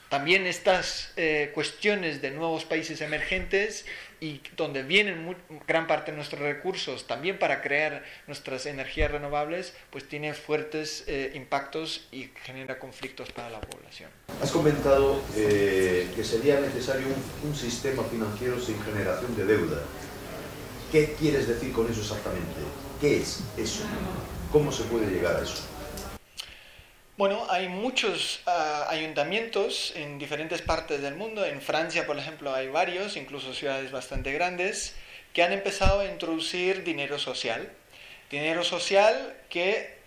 También estas cuestiones de nuevos países emergentes, y donde vienen gran parte de nuestros recursos también para crear nuestras energías renovables, pues tiene fuertes impactos y genera conflictos para la población. Has comentado que sería necesario un sistema financiero sin generación de deuda. ¿Qué quieres decir con eso exactamente? ¿Qué es eso? ¿Cómo se puede llegar a eso? Bueno, hay muchos ayuntamientos en diferentes partes del mundo. En Francia, por ejemplo, hay varios, incluso ciudades bastante grandes, que han empezado a introducir dinero social. Dinero social que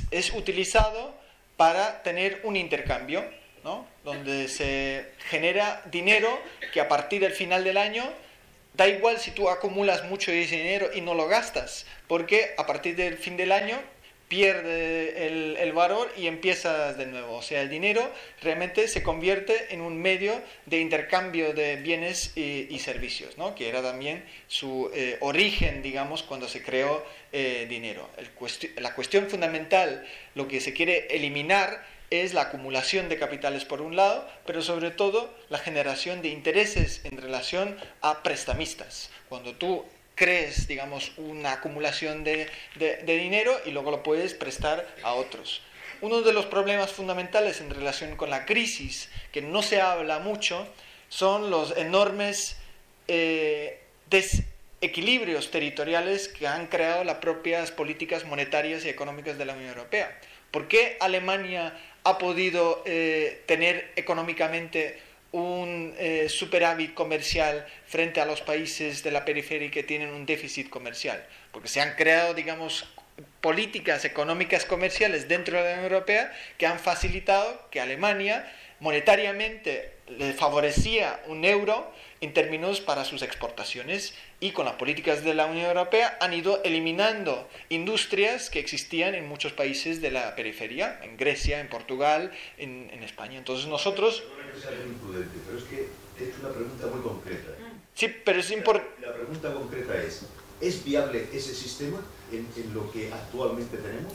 es utilizado para tener un intercambio, ¿no? Donde se genera dinero que a partir del final del año, da igual si tú acumulas mucho de ese dinero y no lo gastas, porque a partir del fin del año pierde el valor y empiezas de nuevo. O sea, el dinero realmente se convierte en un medio de intercambio de bienes y servicios, ¿no? Que era también su origen, digamos, cuando se creó dinero. La cuestión fundamental, lo que se quiere eliminar, es la acumulación de capitales por un lado, pero sobre todo la generación de intereses en relación a prestamistas. Cuando tú crees, digamos, una acumulación de dinero y luego lo puedes prestar a otros. Uno de los problemas fundamentales en relación con la crisis, que no se habla mucho, son los enormes desequilibrios territoriales que han creado las propias políticas monetarias y económicas de la Unión Europea. ¿Por qué Alemania ha podido tener económicamente un superávit comercial frente a los países de la periferia que tienen un déficit comercial? Porque se han creado, digamos, políticas económicas comerciales dentro de la Unión Europea que han facilitado que Alemania monetariamente le favorecía un euro en términos para sus exportaciones, y con las políticas de la Unión Europea han ido eliminando industrias que existían en muchos países de la periferia, en Grecia, en Portugal, en España. Entonces nosotros... Perdona que sea muy imprudente, pero es que he hecho una pregunta muy concreta. Sí, pero es importante... La pregunta concreta ¿es viable ese sistema en lo que actualmente tenemos?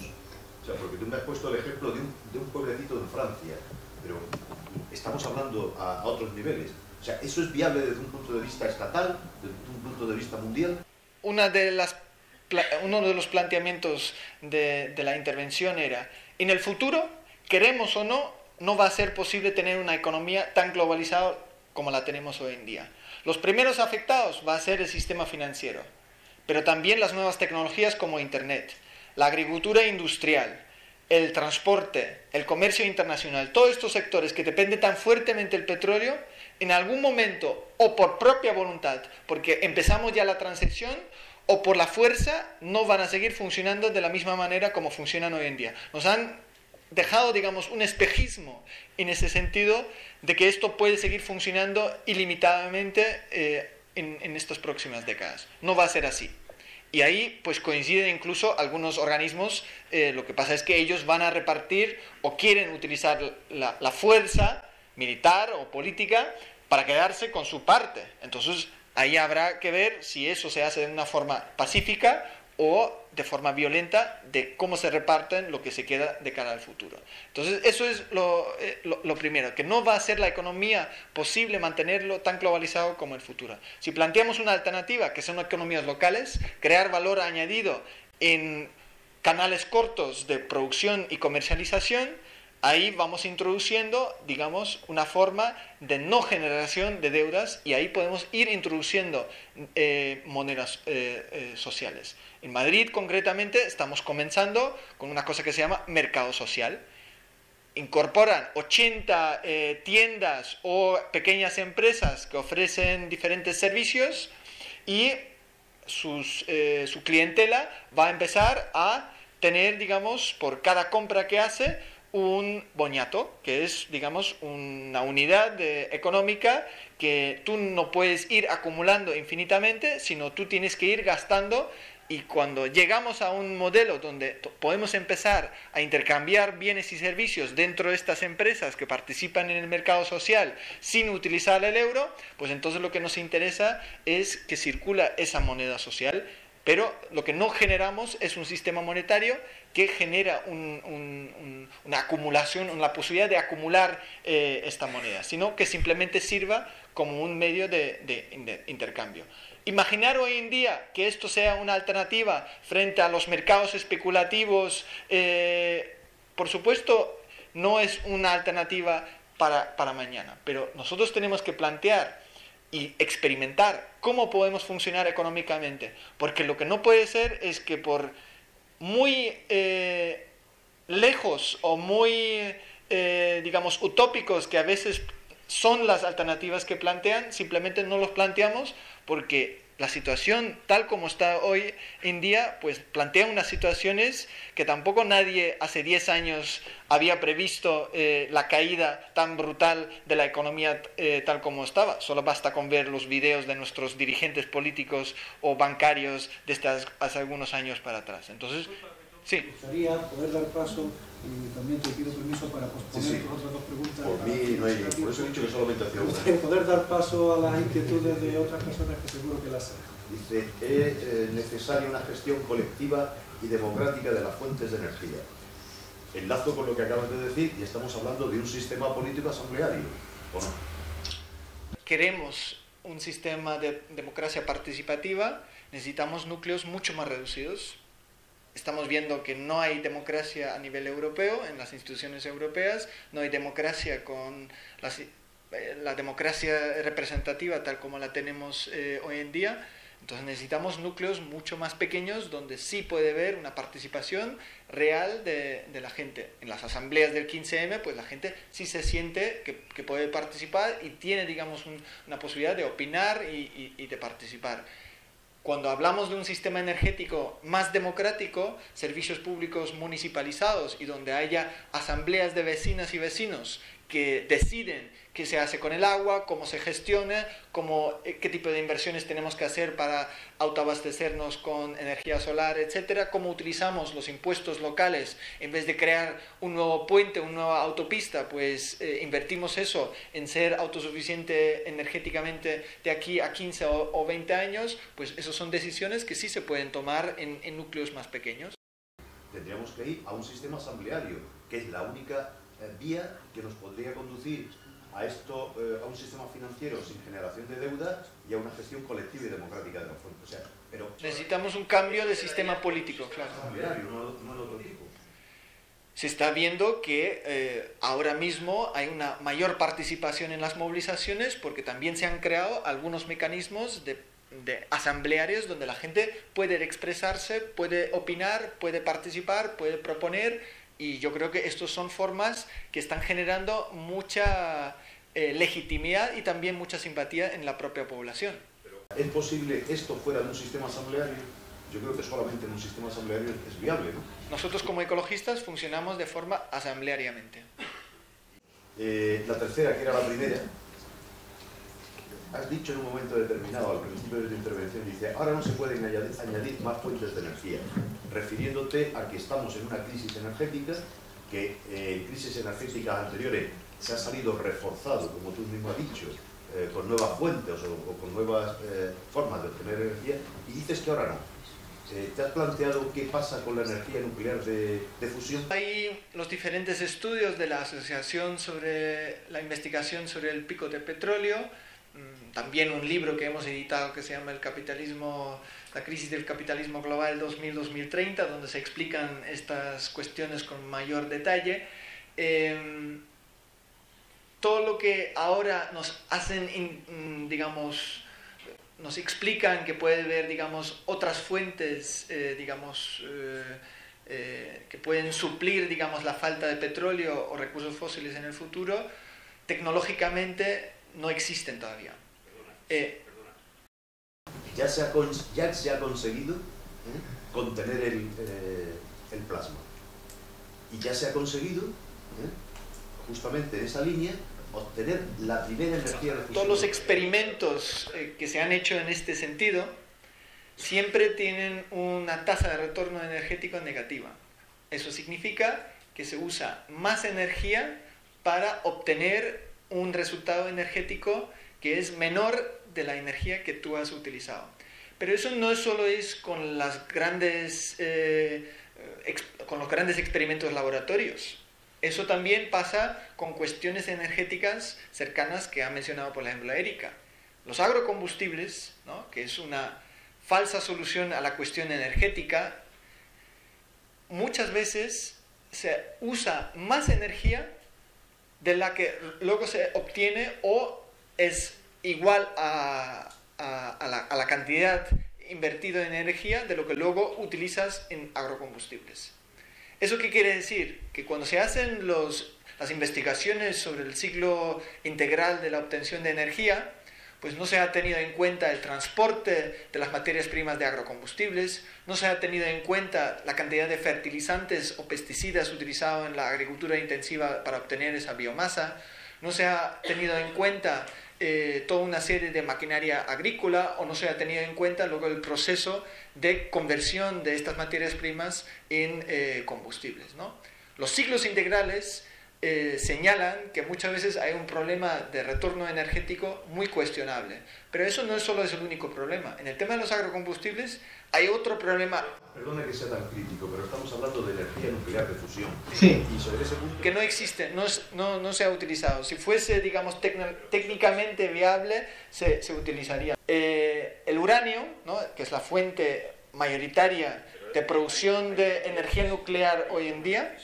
O sea, porque tú me has puesto el ejemplo de un pueblecito en Francia, pero estamos hablando a otros niveles. O sea, ¿eso es viable desde un punto de vista estatal, desde un punto de vista mundial? Uno de los planteamientos de la intervención era, en el futuro, queremos o no, no va a ser posible tener una economía tan globalizada como la tenemos hoy en día. Los primeros afectados va a ser el sistema financiero, pero también las nuevas tecnologías como Internet, la agricultura industrial, el transporte, el comercio internacional, todos estos sectores que dependen tan fuertemente del petróleo, en algún momento, o por propia voluntad, porque empezamos ya la transición, o por la fuerza, no van a seguir funcionando de la misma manera como funcionan hoy en día. Nos han dejado, digamos, un espejismo en ese sentido de que esto puede seguir funcionando ilimitadamente en estas próximas décadas. No va a ser así. Y ahí pues coinciden incluso algunos organismos, lo que pasa es que ellos van a repartir o quieren utilizar la fuerza militar o política para quedarse con su parte. Entonces ahí habrá que ver si eso se hace de una forma pacífica o de forma violenta, de cómo se reparten lo que se queda de cara al futuro. Entonces eso es lo primero, que no va a ser la economía posible mantenerlo tan globalizado como el futuro. Si planteamos una alternativa, que son economías locales, crear valor añadido en canales cortos de producción y comercialización, ahí vamos introduciendo, digamos, una forma de no generación de deudas y ahí podemos ir introduciendo monedas sociales. En Madrid, concretamente, estamos comenzando con una cosa que se llama mercado social. Incorporan 80 tiendas o pequeñas empresas que ofrecen diferentes servicios y su clientela va a empezar a tener, digamos, por cada compra que hace, un boñato, que es, digamos, una unidad económica que tú no puedes ir acumulando infinitamente, sino tú tienes que ir gastando, y cuando llegamos a un modelo donde podemos empezar a intercambiar bienes y servicios dentro de estas empresas que participan en el mercado social sin utilizar el euro, pues entonces lo que nos interesa es que circula esa moneda social, pero lo que no generamos es un sistema monetario que genera una acumulación, la posibilidad de acumular esta moneda, sino que simplemente sirva como un medio de intercambio. Imaginar hoy en día que esto sea una alternativa frente a los mercados especulativos, por supuesto, no es una alternativa para mañana, pero nosotros tenemos que plantear y experimentar cómo podemos funcionar económicamente, porque lo que no puede ser es que por muy lejos o muy, digamos, utópicos que a veces son las alternativas que plantean, simplemente no los planteamos porque la situación tal como está hoy en día, pues plantea unas situaciones que tampoco nadie hace 10 años había previsto la caída tan brutal de la economía tal como estaba. Solo basta con ver los videos de nuestros dirigentes políticos o bancarios desde hace algunos años para atrás. Entonces, sí. Me gustaría poder dar paso, y también te pido permiso para posponer tus otras dos preguntas. Por mí no hay, por eso he dicho que solamente hacía una. Poder dar paso a las inquietudes de otras personas que seguro que las saben. Dice, es necesaria una gestión colectiva y democrática de las fuentes de energía. Enlazo con lo que acabas de decir y estamos hablando de un sistema político asambleario, ¿o no? Queremos un sistema de democracia participativa, necesitamos núcleos mucho más reducidos. Estamos viendo que no hay democracia a nivel europeo, en las instituciones europeas, no hay democracia con la democracia representativa tal como la tenemos hoy en día. Entonces necesitamos núcleos mucho más pequeños donde sí puede haber una participación real de la gente. En las asambleas del 15M, pues la gente sí se siente que puede participar y tiene, digamos, una posibilidad de opinar y de participar. Cuando hablamos de un sistema energético más democrático, servicios públicos municipalizados y donde haya asambleas de vecinas y vecinos que deciden qué se hace con el agua, cómo se gestiona, qué tipo de inversiones tenemos que hacer para autoabastecernos con energía solar, etcétera, cómo utilizamos los impuestos locales en vez de crear un nuevo puente, una nueva autopista, pues invertimos eso en ser autosuficiente energéticamente de aquí a 15 o 20 años, pues esas son decisiones que sí se pueden tomar en núcleos más pequeños. Tendríamos que ir a un sistema asambleario, que es la única vía que nos podría conducir a esto, a un sistema financiero sin generación de deuda y a una gestión colectiva y democrática de la fuente. O sea, pero necesitamos un cambio de sistema político, claro. Asambleario, no de otro tipo. se está viendo que ahora mismo hay una mayor participación en las movilizaciones porque también se han creado algunos mecanismos de asamblearios donde la gente puede expresarse, puede opinar, puede participar, puede proponer, y yo creo que estas son formas que están generando mucha legitimidad y también mucha simpatía en la propia población. ¿Es posible esto fuera de un sistema asambleario? Yo creo que solamente en un sistema asambleario es viable, ¿no? Nosotros como ecologistas funcionamos de forma asambleariamente. La tercera, que era la primera, has dicho en un momento determinado, al principio de tu intervención, dice, ahora no se pueden añadir más fuentes de energía, refiriéndote a que estamos en una crisis energética, que en crisis energéticas anteriores se ha salido reforzado, como tú mismo has dicho, con nuevas fuentes o con nuevas formas de obtener energía, y dices que ahora no. ¿Te has planteado qué pasa con la energía nuclear de fusión? Hay los diferentes estudios de la Asociación sobre la investigación sobre el pico de petróleo, también un libro que hemos editado que se llama El capitalismo, la crisis del capitalismo global 2000-2030, donde se explican estas cuestiones con mayor detalle. Todo lo que ahora nos hacen, digamos, nos explican que puede haber, digamos, otras fuentes, que pueden suplir, digamos, la falta de petróleo o recursos fósiles en el futuro, tecnológicamente no existen todavía. Ya se ha conseguido contener el plasma. Y ya se ha conseguido, justamente en esa línea, obtener la primera energía de fusión. Todos los experimentos que se han hecho en este sentido siempre tienen una tasa de retorno energético negativa. Eso significa que se usa más energía para obtener un resultado energético que es menor de la energía que tú has utilizado. Pero eso no solo es con los grandes experimentos laboratorios. Eso también pasa con cuestiones energéticas cercanas que ha mencionado, por ejemplo, Erika. Los agrocombustibles, ¿no?, que es una falsa solución a la cuestión energética, muchas veces se usa más energía de la que luego se obtiene o es igual a la cantidad invertida en energía de lo que luego utilizas en agrocombustibles. ¿Eso qué quiere decir? Que cuando se hacen las investigaciones sobre el ciclo integral de la obtención de energía, pues no se ha tenido en cuenta el transporte de las materias primas de agrocombustibles, no se ha tenido en cuenta la cantidad de fertilizantes o pesticidas utilizados en la agricultura intensiva para obtener esa biomasa, no se ha tenido en cuenta toda una serie de maquinaria agrícola, o no se ha tenido en cuenta luego el proceso de conversión de estas materias primas en combustibles, ¿no? Los ciclos integrales señalan que muchas veces hay un problema de retorno energético muy cuestionable, pero eso no solo es el único problema. En el tema de los agrocombustibles hay otro problema. Perdona que sea tan crítico, pero estamos hablando de energía nuclear de fusión. Sí. Y sobre ese punto... Que no existe, no se ha utilizado. Si fuese, digamos, técnicamente viable, se utilizaría. El uranio, ¿no?, que es la fuente mayoritaria de producción de energía nuclear hoy en día.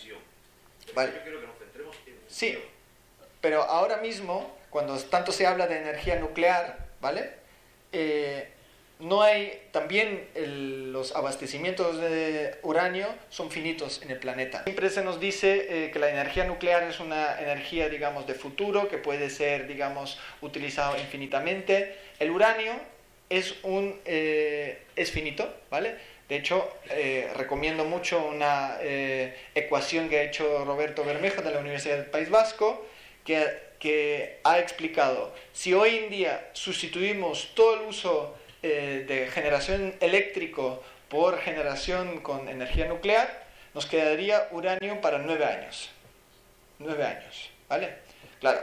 Vale. Sí, pero ahora mismo, cuando tanto se habla de energía nuclear, ¿vale? No hay, también los abastecimientos de uranio son finitos en el planeta. Siempre se nos dice que la energía nuclear es una energía, digamos, de futuro, que puede ser, digamos, utilizado infinitamente. El uranio es finito, ¿vale? De hecho, recomiendo mucho una ecuación que ha hecho Roberto Bermejo de la Universidad del País Vasco, que ha explicado, si hoy en día sustituimos todo el uso de generación eléctrico por generación con energía nuclear, nos quedaría uranio para 9 años. 9 años, ¿vale? Claro,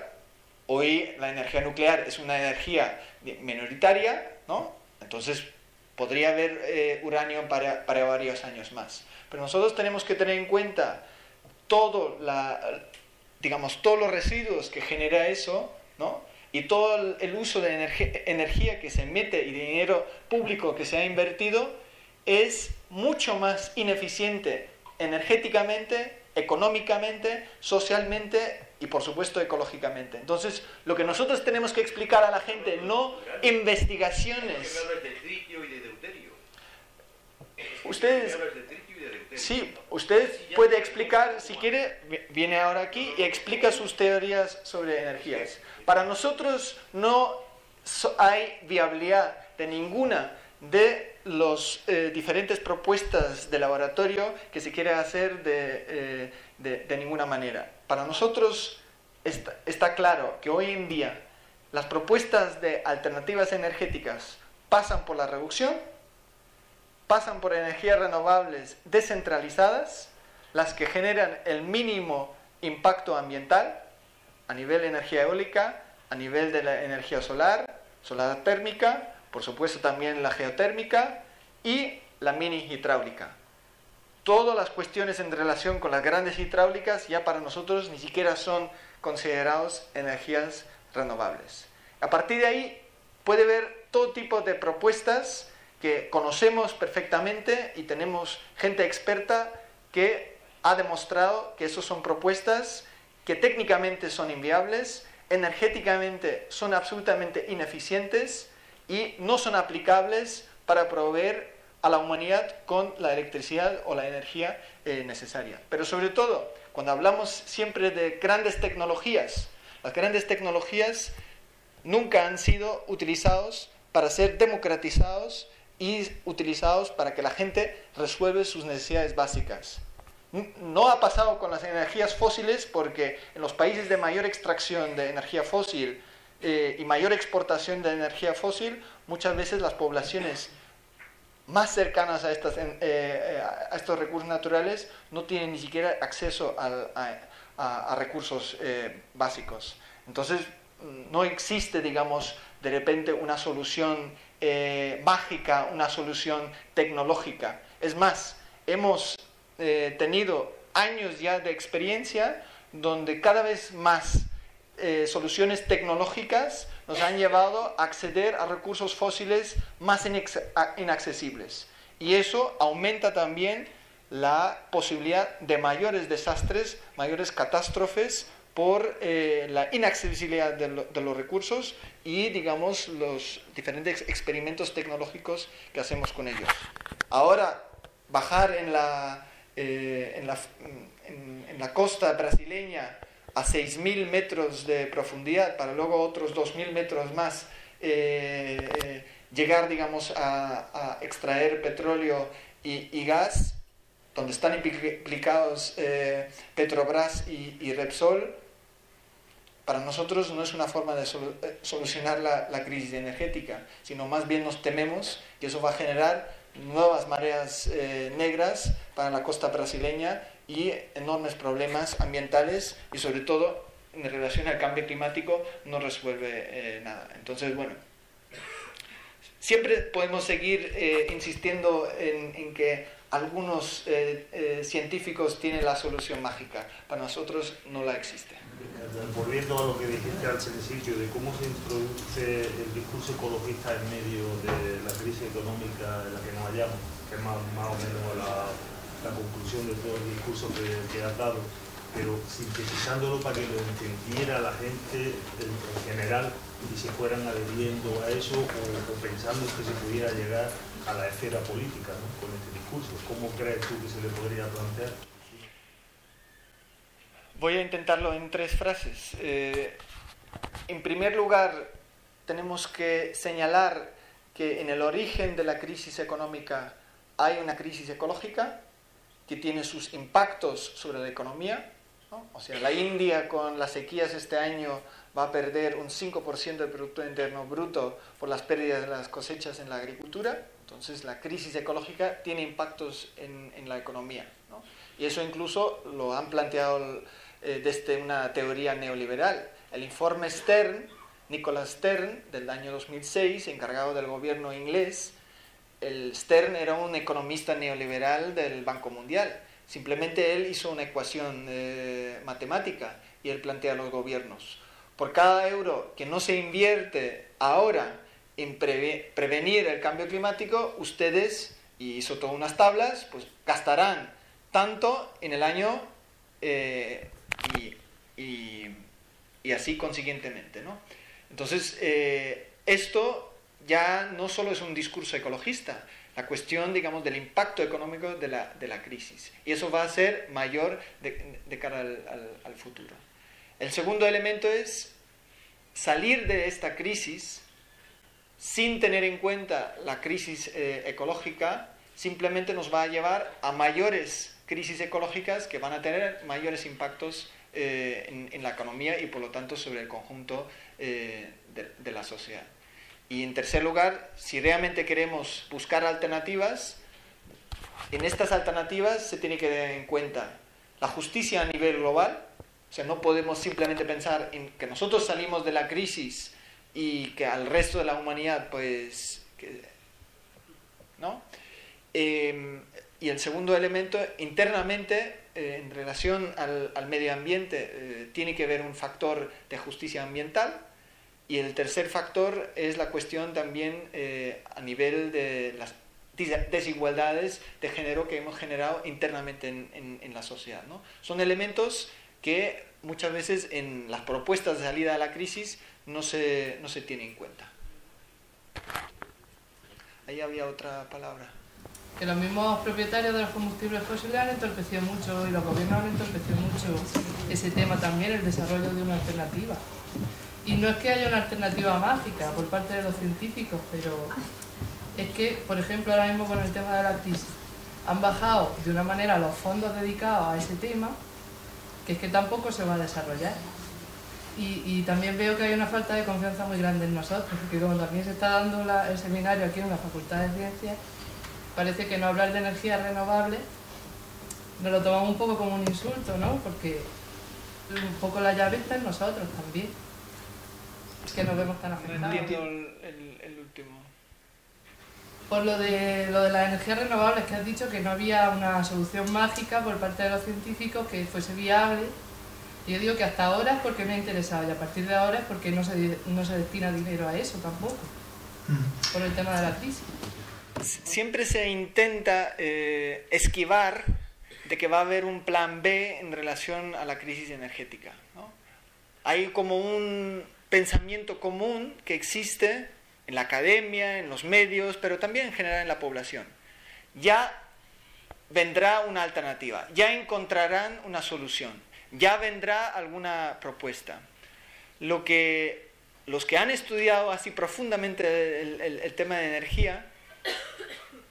hoy la energía nuclear es una energía minoritaria, ¿no? Entonces podría haber uranio para varios años más. Pero nosotros tenemos que tener en cuenta todos los residuos que genera eso, ¿no?, y todo el uso de energía que se mete y de dinero público que se ha invertido es mucho más ineficiente energéticamente, económicamente, socialmente y por supuesto ecológicamente. Entonces, lo que nosotros tenemos que explicar a la gente, no investigaciones. De tritio y de deuterio. Ustedes, sí, usted puede explicar, si quiere, viene ahora aquí y explica sus teorías sobre energías. Para nosotros no hay viabilidad de ninguna de las diferentes propuestas de laboratorio que se quiere hacer de ninguna manera. Para nosotros está claro que hoy en día las propuestas de alternativas energéticas pasan por la reducción, pasan por energías renovables descentralizadas, las que generan el mínimo impacto ambiental a nivel de energía eólica, a nivel de la energía solar, solar térmica, por supuesto también la geotérmica y la mini hidráulica. Todas las cuestiones en relación con las grandes hidráulicas ya para nosotros ni siquiera son considerados energías renovables. A partir de ahí puede ver todo tipo de propuestas que conocemos perfectamente y tenemos gente experta que ha demostrado que esas son propuestas que técnicamente son inviables, energéticamente son absolutamente ineficientes y no son aplicables para proveer a la humanidad con la electricidad o la energía necesaria. Pero sobre todo, cuando hablamos siempre de grandes tecnologías, las grandes tecnologías nunca han sido utilizados para ser democratizados y utilizados para que la gente resuelva sus necesidades básicas. No ha pasado con las energías fósiles porque en los países de mayor extracción de energía fósil y mayor exportación de energía fósil, muchas veces las poblaciones más cercanas a estos recursos naturales no tienen ni siquiera acceso a recursos básicos. Entonces, no existe, digamos, de repente una solución mágica, una solución tecnológica. Es más, hemos tenido años ya de experiencia donde cada vez más soluciones tecnológicas nos han llevado a acceder a recursos fósiles más inaccesibles. Y eso aumenta también la posibilidad de mayores desastres, mayores catástrofes por la inaccesibilidad de los recursos y, digamos, los diferentes experimentos tecnológicos que hacemos con ellos. Ahora, bajar en la costa brasileña a 6.000 metros de profundidad para luego otros 2.000 metros más llegar, digamos, a extraer petróleo y gas, donde están implicados Petrobras y Repsol, para nosotros no es una forma de solucionar la crisis energética, sino más bien nos tememos que eso va a generar nuevas mareas negras para la costa brasileña y enormes problemas ambientales y sobre todo en relación al cambio climático no resuelve nada. Entonces, bueno, siempre podemos seguir insistiendo en que algunos científicos tienen la solución mágica. Para nosotros no la existe. Volviendo a lo que dijiste al principio de cómo se introduce el discurso ecologista en medio de la crisis económica en la que nos hallamos, que es más o menos la conclusión de todo el discurso que has dado, pero sintetizándolo para que lo entendiera la gente en general y se fueran adheriendo a eso o pensando que se pudiera llegar a la esfera política, ¿no?, con este discurso. ¿Cómo crees tú que se le podría plantear? Voy a intentarlo en 3 frases. En primer lugar, tenemos que señalar que en el origen de la crisis económica hay una crisis ecológica que tiene sus impactos sobre la economía, ¿no? O sea, la India con las sequías este año va a perder un 5% del Producto Interno Bruto por las pérdidas de las cosechas en la agricultura. Entonces, la crisis ecológica tiene impactos en la economía, ¿no? Y eso incluso lo han planteado desde una teoría neoliberal. El informe Stern, Nicholas Stern, del año 2006, encargado del gobierno inglés. El Stern era un economista neoliberal del Banco Mundial. Simplemente él hizo una ecuación matemática y él plantea a los gobiernos: por cada euro que no se invierte ahora en prevenir el cambio climático, ustedes, y hizo todas unas tablas, pues gastarán tanto en el año y así consiguientemente, ¿no? Entonces, esto ya no solo es un discurso ecologista, la cuestión, digamos, del impacto económico de la crisis. Y eso va a ser mayor de cara al futuro. El segundo elemento es salir de esta crisis sin tener en cuenta la crisis ecológica, simplemente nos va a llevar a mayores crisis ecológicas que van a tener mayores impactos en la economía y por lo tanto sobre el conjunto de la sociedad. Y en tercer lugar, si realmente queremos buscar alternativas, en estas alternativas se tiene que tener en cuenta la justicia a nivel global. O sea, no podemos simplemente pensar en que nosotros salimos de la crisis y que al resto de la humanidad, pues, ¿no? Y el segundo elemento, internamente, en relación al medio ambiente, tiene que haber un factor de justicia ambiental. Y el tercer factor es la cuestión también a nivel de las desigualdades de género que hemos generado internamente en la sociedad, ¿no? Son elementos que muchas veces en las propuestas de salida de la crisis no se tienen en cuenta. Ahí había otra palabra. Que los mismos propietarios de los combustibles fósiles han entorpecido mucho y los gobiernos han entorpecido mucho ese tema también, el desarrollo de una alternativa. Y no es que haya una alternativa mágica por parte de los científicos, pero es que, por ejemplo, ahora mismo con el tema de la crisis, han bajado de una manera los fondos dedicados a ese tema, que es que tampoco se va a desarrollar. Y también veo que hay una falta de confianza muy grande en nosotros, porque como también se está dando el seminario aquí en la Facultad de Ciencias, parece que no hablar de energías renovables nos lo tomamos un poco como un insulto, ¿no? Porque un poco la llave está en nosotros también. Que nos vemos tan afectados. No entiendo el último. Por lo de las energías renovables, que has dicho que no había una solución mágica por parte de los científicos que fuese viable. Y yo digo que hasta ahora es porque me ha interesado y a partir de ahora es porque no se destina dinero a eso tampoco, por el tema de la crisis. Siempre se intenta esquivar de que va a haber un plan B en relación a la crisis energética, ¿no? Hay como un pensamiento común que existe en la academia, en los medios, pero también en general en la población. Ya vendrá una alternativa, ya encontrarán una solución, ya vendrá alguna propuesta. Los que han estudiado así profundamente el tema de energía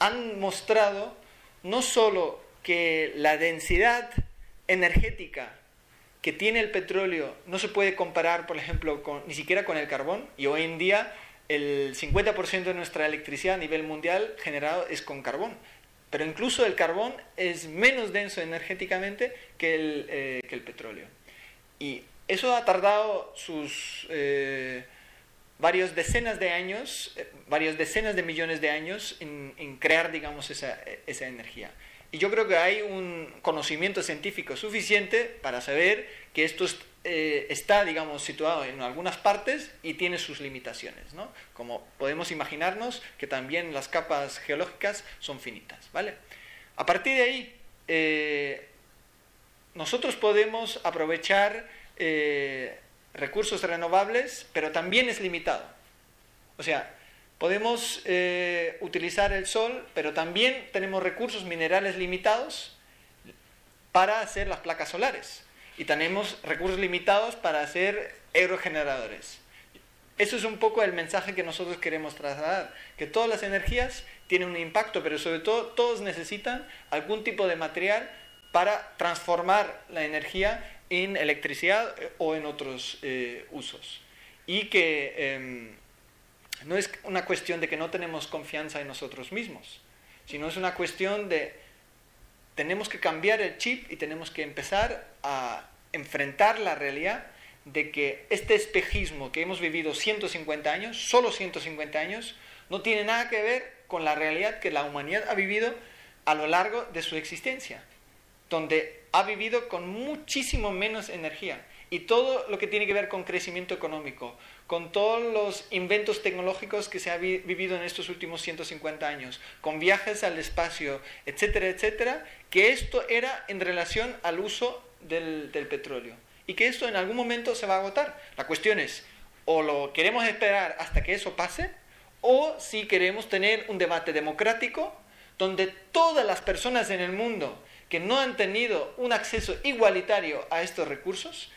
han mostrado no solo que la densidad energética que tiene el petróleo no se puede comparar, por ejemplo, ni siquiera con el carbón, y hoy en día el 50% de nuestra electricidad a nivel mundial generado es con carbón, pero incluso el carbón es menos denso energéticamente que el petróleo. Y eso ha tardado sus varias decenas de años, varias decenas de millones de años en crear, digamos, esa energía. Y yo creo que hay un conocimiento científico suficiente para saber que esto está, digamos, situado en algunas partes y tiene sus limitaciones, ¿no? Como podemos imaginarnos que también las capas geológicas son finitas, ¿vale? A partir de ahí, nosotros podemos aprovechar recursos renovables, pero también es limitado. O sea, podemos utilizar el sol, pero también tenemos recursos minerales limitados para hacer las placas solares. Y tenemos recursos limitados para hacer aerogeneradores. Eso es un poco el mensaje que nosotros queremos trasladar, que todas las energías tienen un impacto, pero sobre todo todos necesitan algún tipo de material para transformar la energía en electricidad o en otros usos. Y que no es una cuestión de que no tenemos confianza en nosotros mismos, sino es una cuestión de tenemos que cambiar el chip y tenemos que empezar a enfrentar la realidad de que este espejismo que hemos vivido 150 años, solo 150 años, no tiene nada que ver con la realidad que la humanidad ha vivido a lo largo de su existencia, donde ha vivido con muchísimo menos energía. y todo lo que tiene que ver con crecimiento económico, con todos los inventos tecnológicos que se han vivido en estos últimos 150 años, con viajes al espacio, etcétera, etcétera, que esto era en relación al uso del petróleo y que esto en algún momento se va a agotar. La cuestión es, o lo queremos esperar hasta que eso pase, o si queremos tener un debate democrático donde todas las personas en el mundo que no han tenido un acceso igualitario a estos recursos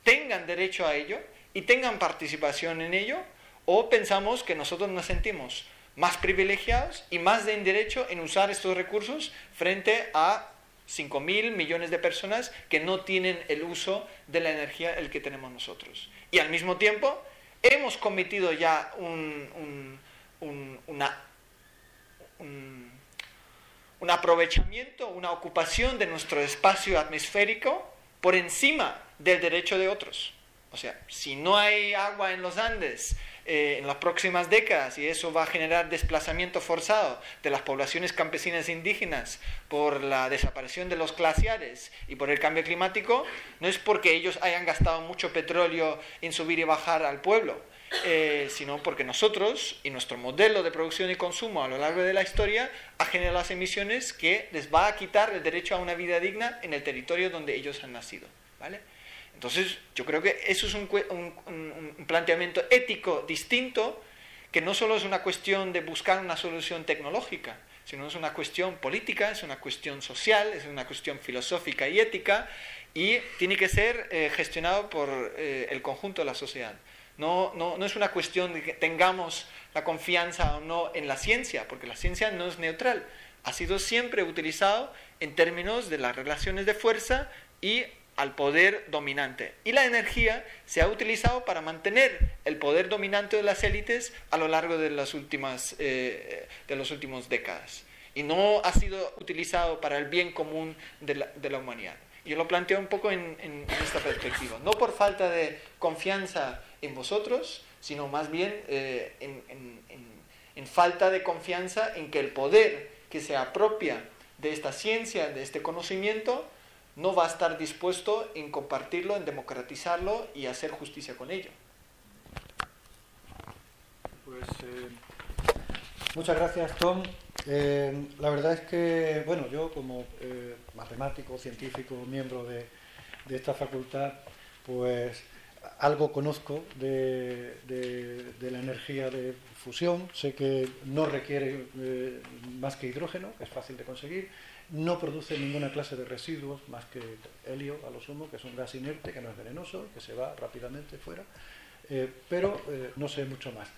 tengan derecho a ello y tengan participación en ello, o pensamos que nosotros nos sentimos más privilegiados y más en derecho en usar estos recursos frente a 5.000 millones de personas que no tienen el uso de la energía el que tenemos nosotros. Y al mismo tiempo hemos cometido ya un aprovechamiento, una ocupación de nuestro espacio atmosférico por encima del derecho de otros. O sea, si no hay agua en los Andes en las próximas décadas y eso va a generar desplazamiento forzado de las poblaciones campesinas e indígenas por la desaparición de los glaciares y por el cambio climático, no es porque ellos hayan gastado mucho petróleo en subir y bajar al pueblo, sino porque nosotros y nuestro modelo de producción y consumo a lo largo de la historia ha generado las emisiones que les va a quitar el derecho a una vida digna en el territorio donde ellos han nacido, ¿vale? Entonces, yo creo que eso es un planteamiento ético distinto, que no solo es una cuestión de buscar una solución tecnológica, sino es una cuestión política, es una cuestión social, es una cuestión filosófica y ética, y tiene que ser gestionado por el conjunto de la sociedad. No es una cuestión de que tengamos la confianza o no en la ciencia, porque la ciencia no es neutral. Ha sido siempre utilizado en términos de las relaciones de fuerza y al poder dominante. Y la energía se ha utilizado para mantener el poder dominante de las élites a lo largo de las últimas décadas. Y no ha sido utilizado para el bien común de la humanidad. Yo lo planteo un poco en esta perspectiva. No por falta de confianza en vosotros, sino más bien en falta de confianza en que el poder que se apropia de esta ciencia, de este conocimiento, no va a estar dispuesto en compartirlo, en democratizarlo y hacer justicia con ello. Pues muchas gracias, Tom. La verdad es que, bueno, yo como matemático, científico, miembro de esta facultad, pues algo conozco de la energía de fusión. Sé que no requiere más que hidrógeno, es fácil de conseguir. No produce ninguna clase de residuos más que helio, a lo sumo, que es un gas inerte, que no es venenoso, que se va rápidamente fuera, pero no sé mucho más.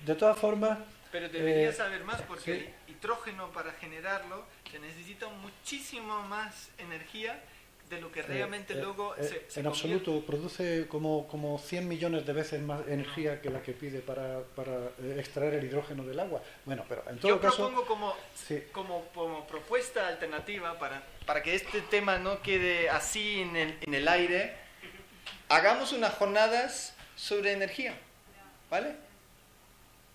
De todas formas... Pero deberías saber más, porque el hidrógeno, para generarlo, se necesita muchísimo más energía de lo que realmente luego se en absoluto, produce como 100 millones de veces más energía que la que pide para extraer el hidrógeno del agua. Bueno, pero en todo caso... Yo propongo como propuesta alternativa, para que este tema no quede así en el aire, hagamos unas jornadas sobre energía, ¿vale?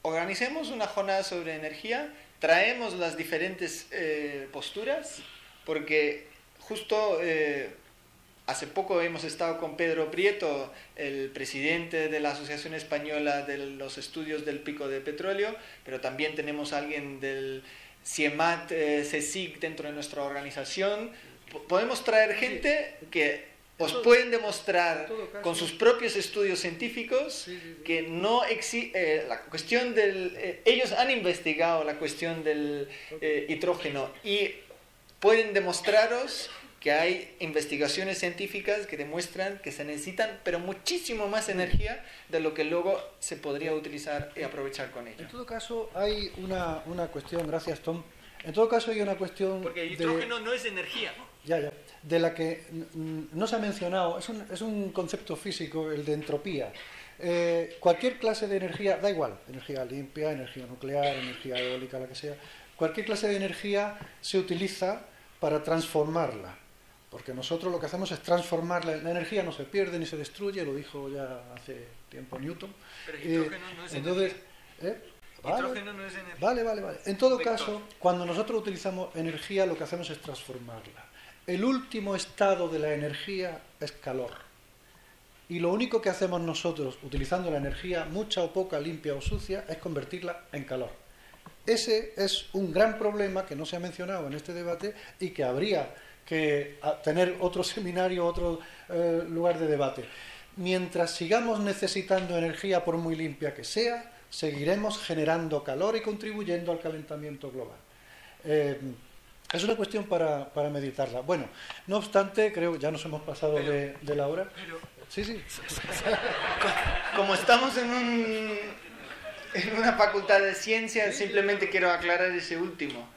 Organicemos una jornada sobre energía, traemos las diferentes posturas, porque justo hace poco hemos estado con Pedro Prieto, el presidente de la Asociación Española de los Estudios del Pico de Petróleo, pero también tenemos a alguien del CIEMAT, CSIC dentro de nuestra organización. Podemos traer gente que os pueden demostrar con sus propios estudios científicos que no existe la cuestión del... ellos han investigado la cuestión del hidrógeno y pueden demostraros que hay investigaciones científicas que demuestran que se necesitan, pero muchísimo más energía de lo que luego se podría utilizar y aprovechar con ella. En todo caso, hay una cuestión, gracias Tom, en todo caso hay una cuestión... Porque el hidrógeno no es energía. Ya, de la que no se ha mencionado, es un concepto físico, el de entropía. Cualquier clase de energía, da igual, energía limpia, energía nuclear, energía eólica, la que sea, cualquier clase de energía se utiliza para transformarla. Porque nosotros lo que hacemos es transformarla. La energía no se pierde ni se destruye, lo dijo ya hace tiempo Newton. Pero el hidrógeno no es entonces, energía. Hidrógeno no es energía. Vale. En todo caso, cuando nosotros utilizamos energía, lo que hacemos es transformarla. El último estado de la energía es calor. Y lo único que hacemos nosotros, utilizando la energía, mucha o poca, limpia o sucia, es convertirla en calor. Ese es un gran problema que no se ha mencionado en este debate y que habría que tener otro seminario, otro lugar de debate. Mientras sigamos necesitando energía, por muy limpia que sea, seguiremos generando calor y contribuyendo al calentamiento global. Es una cuestión para meditarla. Bueno, no obstante, creo que ya nos hemos pasado de la hora. Sí, sí. Como estamos en una facultad de ciencias, simplemente quiero aclarar ese último.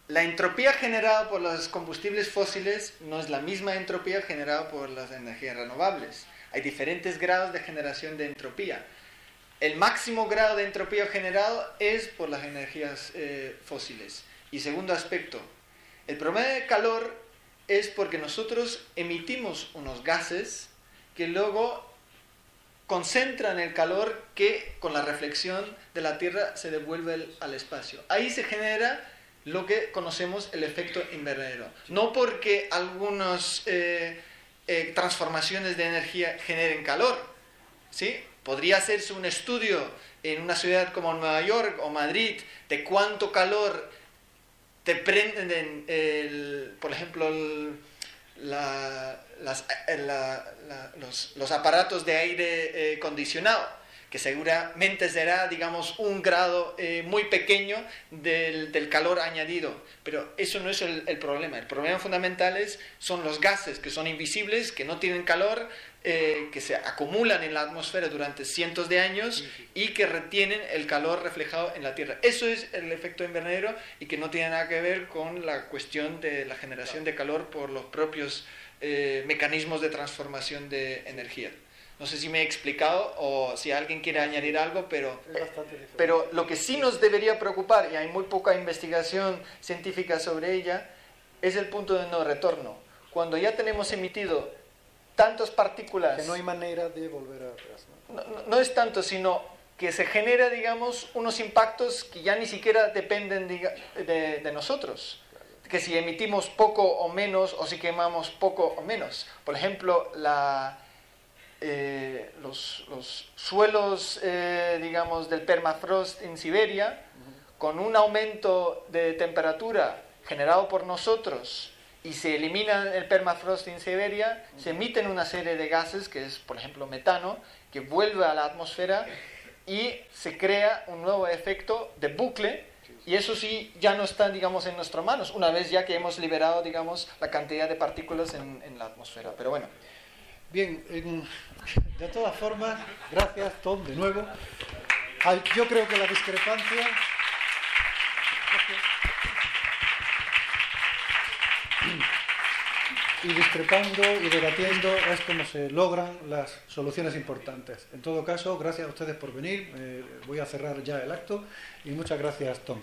La entropía generada por los combustibles fósiles no es la misma entropía generada por las energías renovables. Hay diferentes grados de generación de entropía. El máximo grado de entropía generado es por las energías fósiles. Y segundo aspecto, el problema de calor es porque nosotros emitimos unos gases que luego concentran el calor que con la reflexión de la Tierra se devuelve al espacio. Ahí se genera lo que conocemos el efecto invernadero. No porque algunas transformaciones de energía generen calor, ¿sí? Podría hacerse un estudio en una ciudad como Nueva York o Madrid de cuánto calor te prenden, por ejemplo, los aparatos de aire acondicionado, que seguramente será, digamos, un grado muy pequeño del calor añadido. Pero eso no es el problema. El problema fundamental son los gases que son invisibles, que no tienen calor, que se acumulan en la atmósfera durante cientos de años y que retienen el calor reflejado en la Tierra. Eso es el efecto invernadero y que no tiene nada que ver con la cuestión de la generación de calor por los propios mecanismos de transformación de energía. No sé si me he explicado o si alguien quiere añadir algo, pero lo que sí nos debería preocupar, y hay muy poca investigación científica sobre ella, es el punto de no retorno. Cuando ya tenemos emitido tantas partículas... Que no hay manera de volver atrás, ¿no? No es tanto, sino que se genera, digamos, unos impactos que ya ni siquiera dependen de nosotros. Que si emitimos poco o menos, o si quemamos poco o menos. Por ejemplo, los suelos, digamos, del permafrost en Siberia, con un aumento de temperatura generado por nosotros, y se elimina el permafrost en Siberia, se emiten una serie de gases, que es, por ejemplo, metano, que vuelve a la atmósfera y se crea un nuevo efecto de bucle, y eso sí ya no está, digamos, en nuestras manos, una vez ya que hemos liberado, digamos, la cantidad de partículas en la atmósfera. Pero bueno. Bien, de todas formas, gracias, Tom, de nuevo. Yo creo que la discrepancia... Y discrepando y debatiendo es como se logran las soluciones importantes. En todo caso, gracias a ustedes por venir. Voy a cerrar ya el acto y muchas gracias, Tom.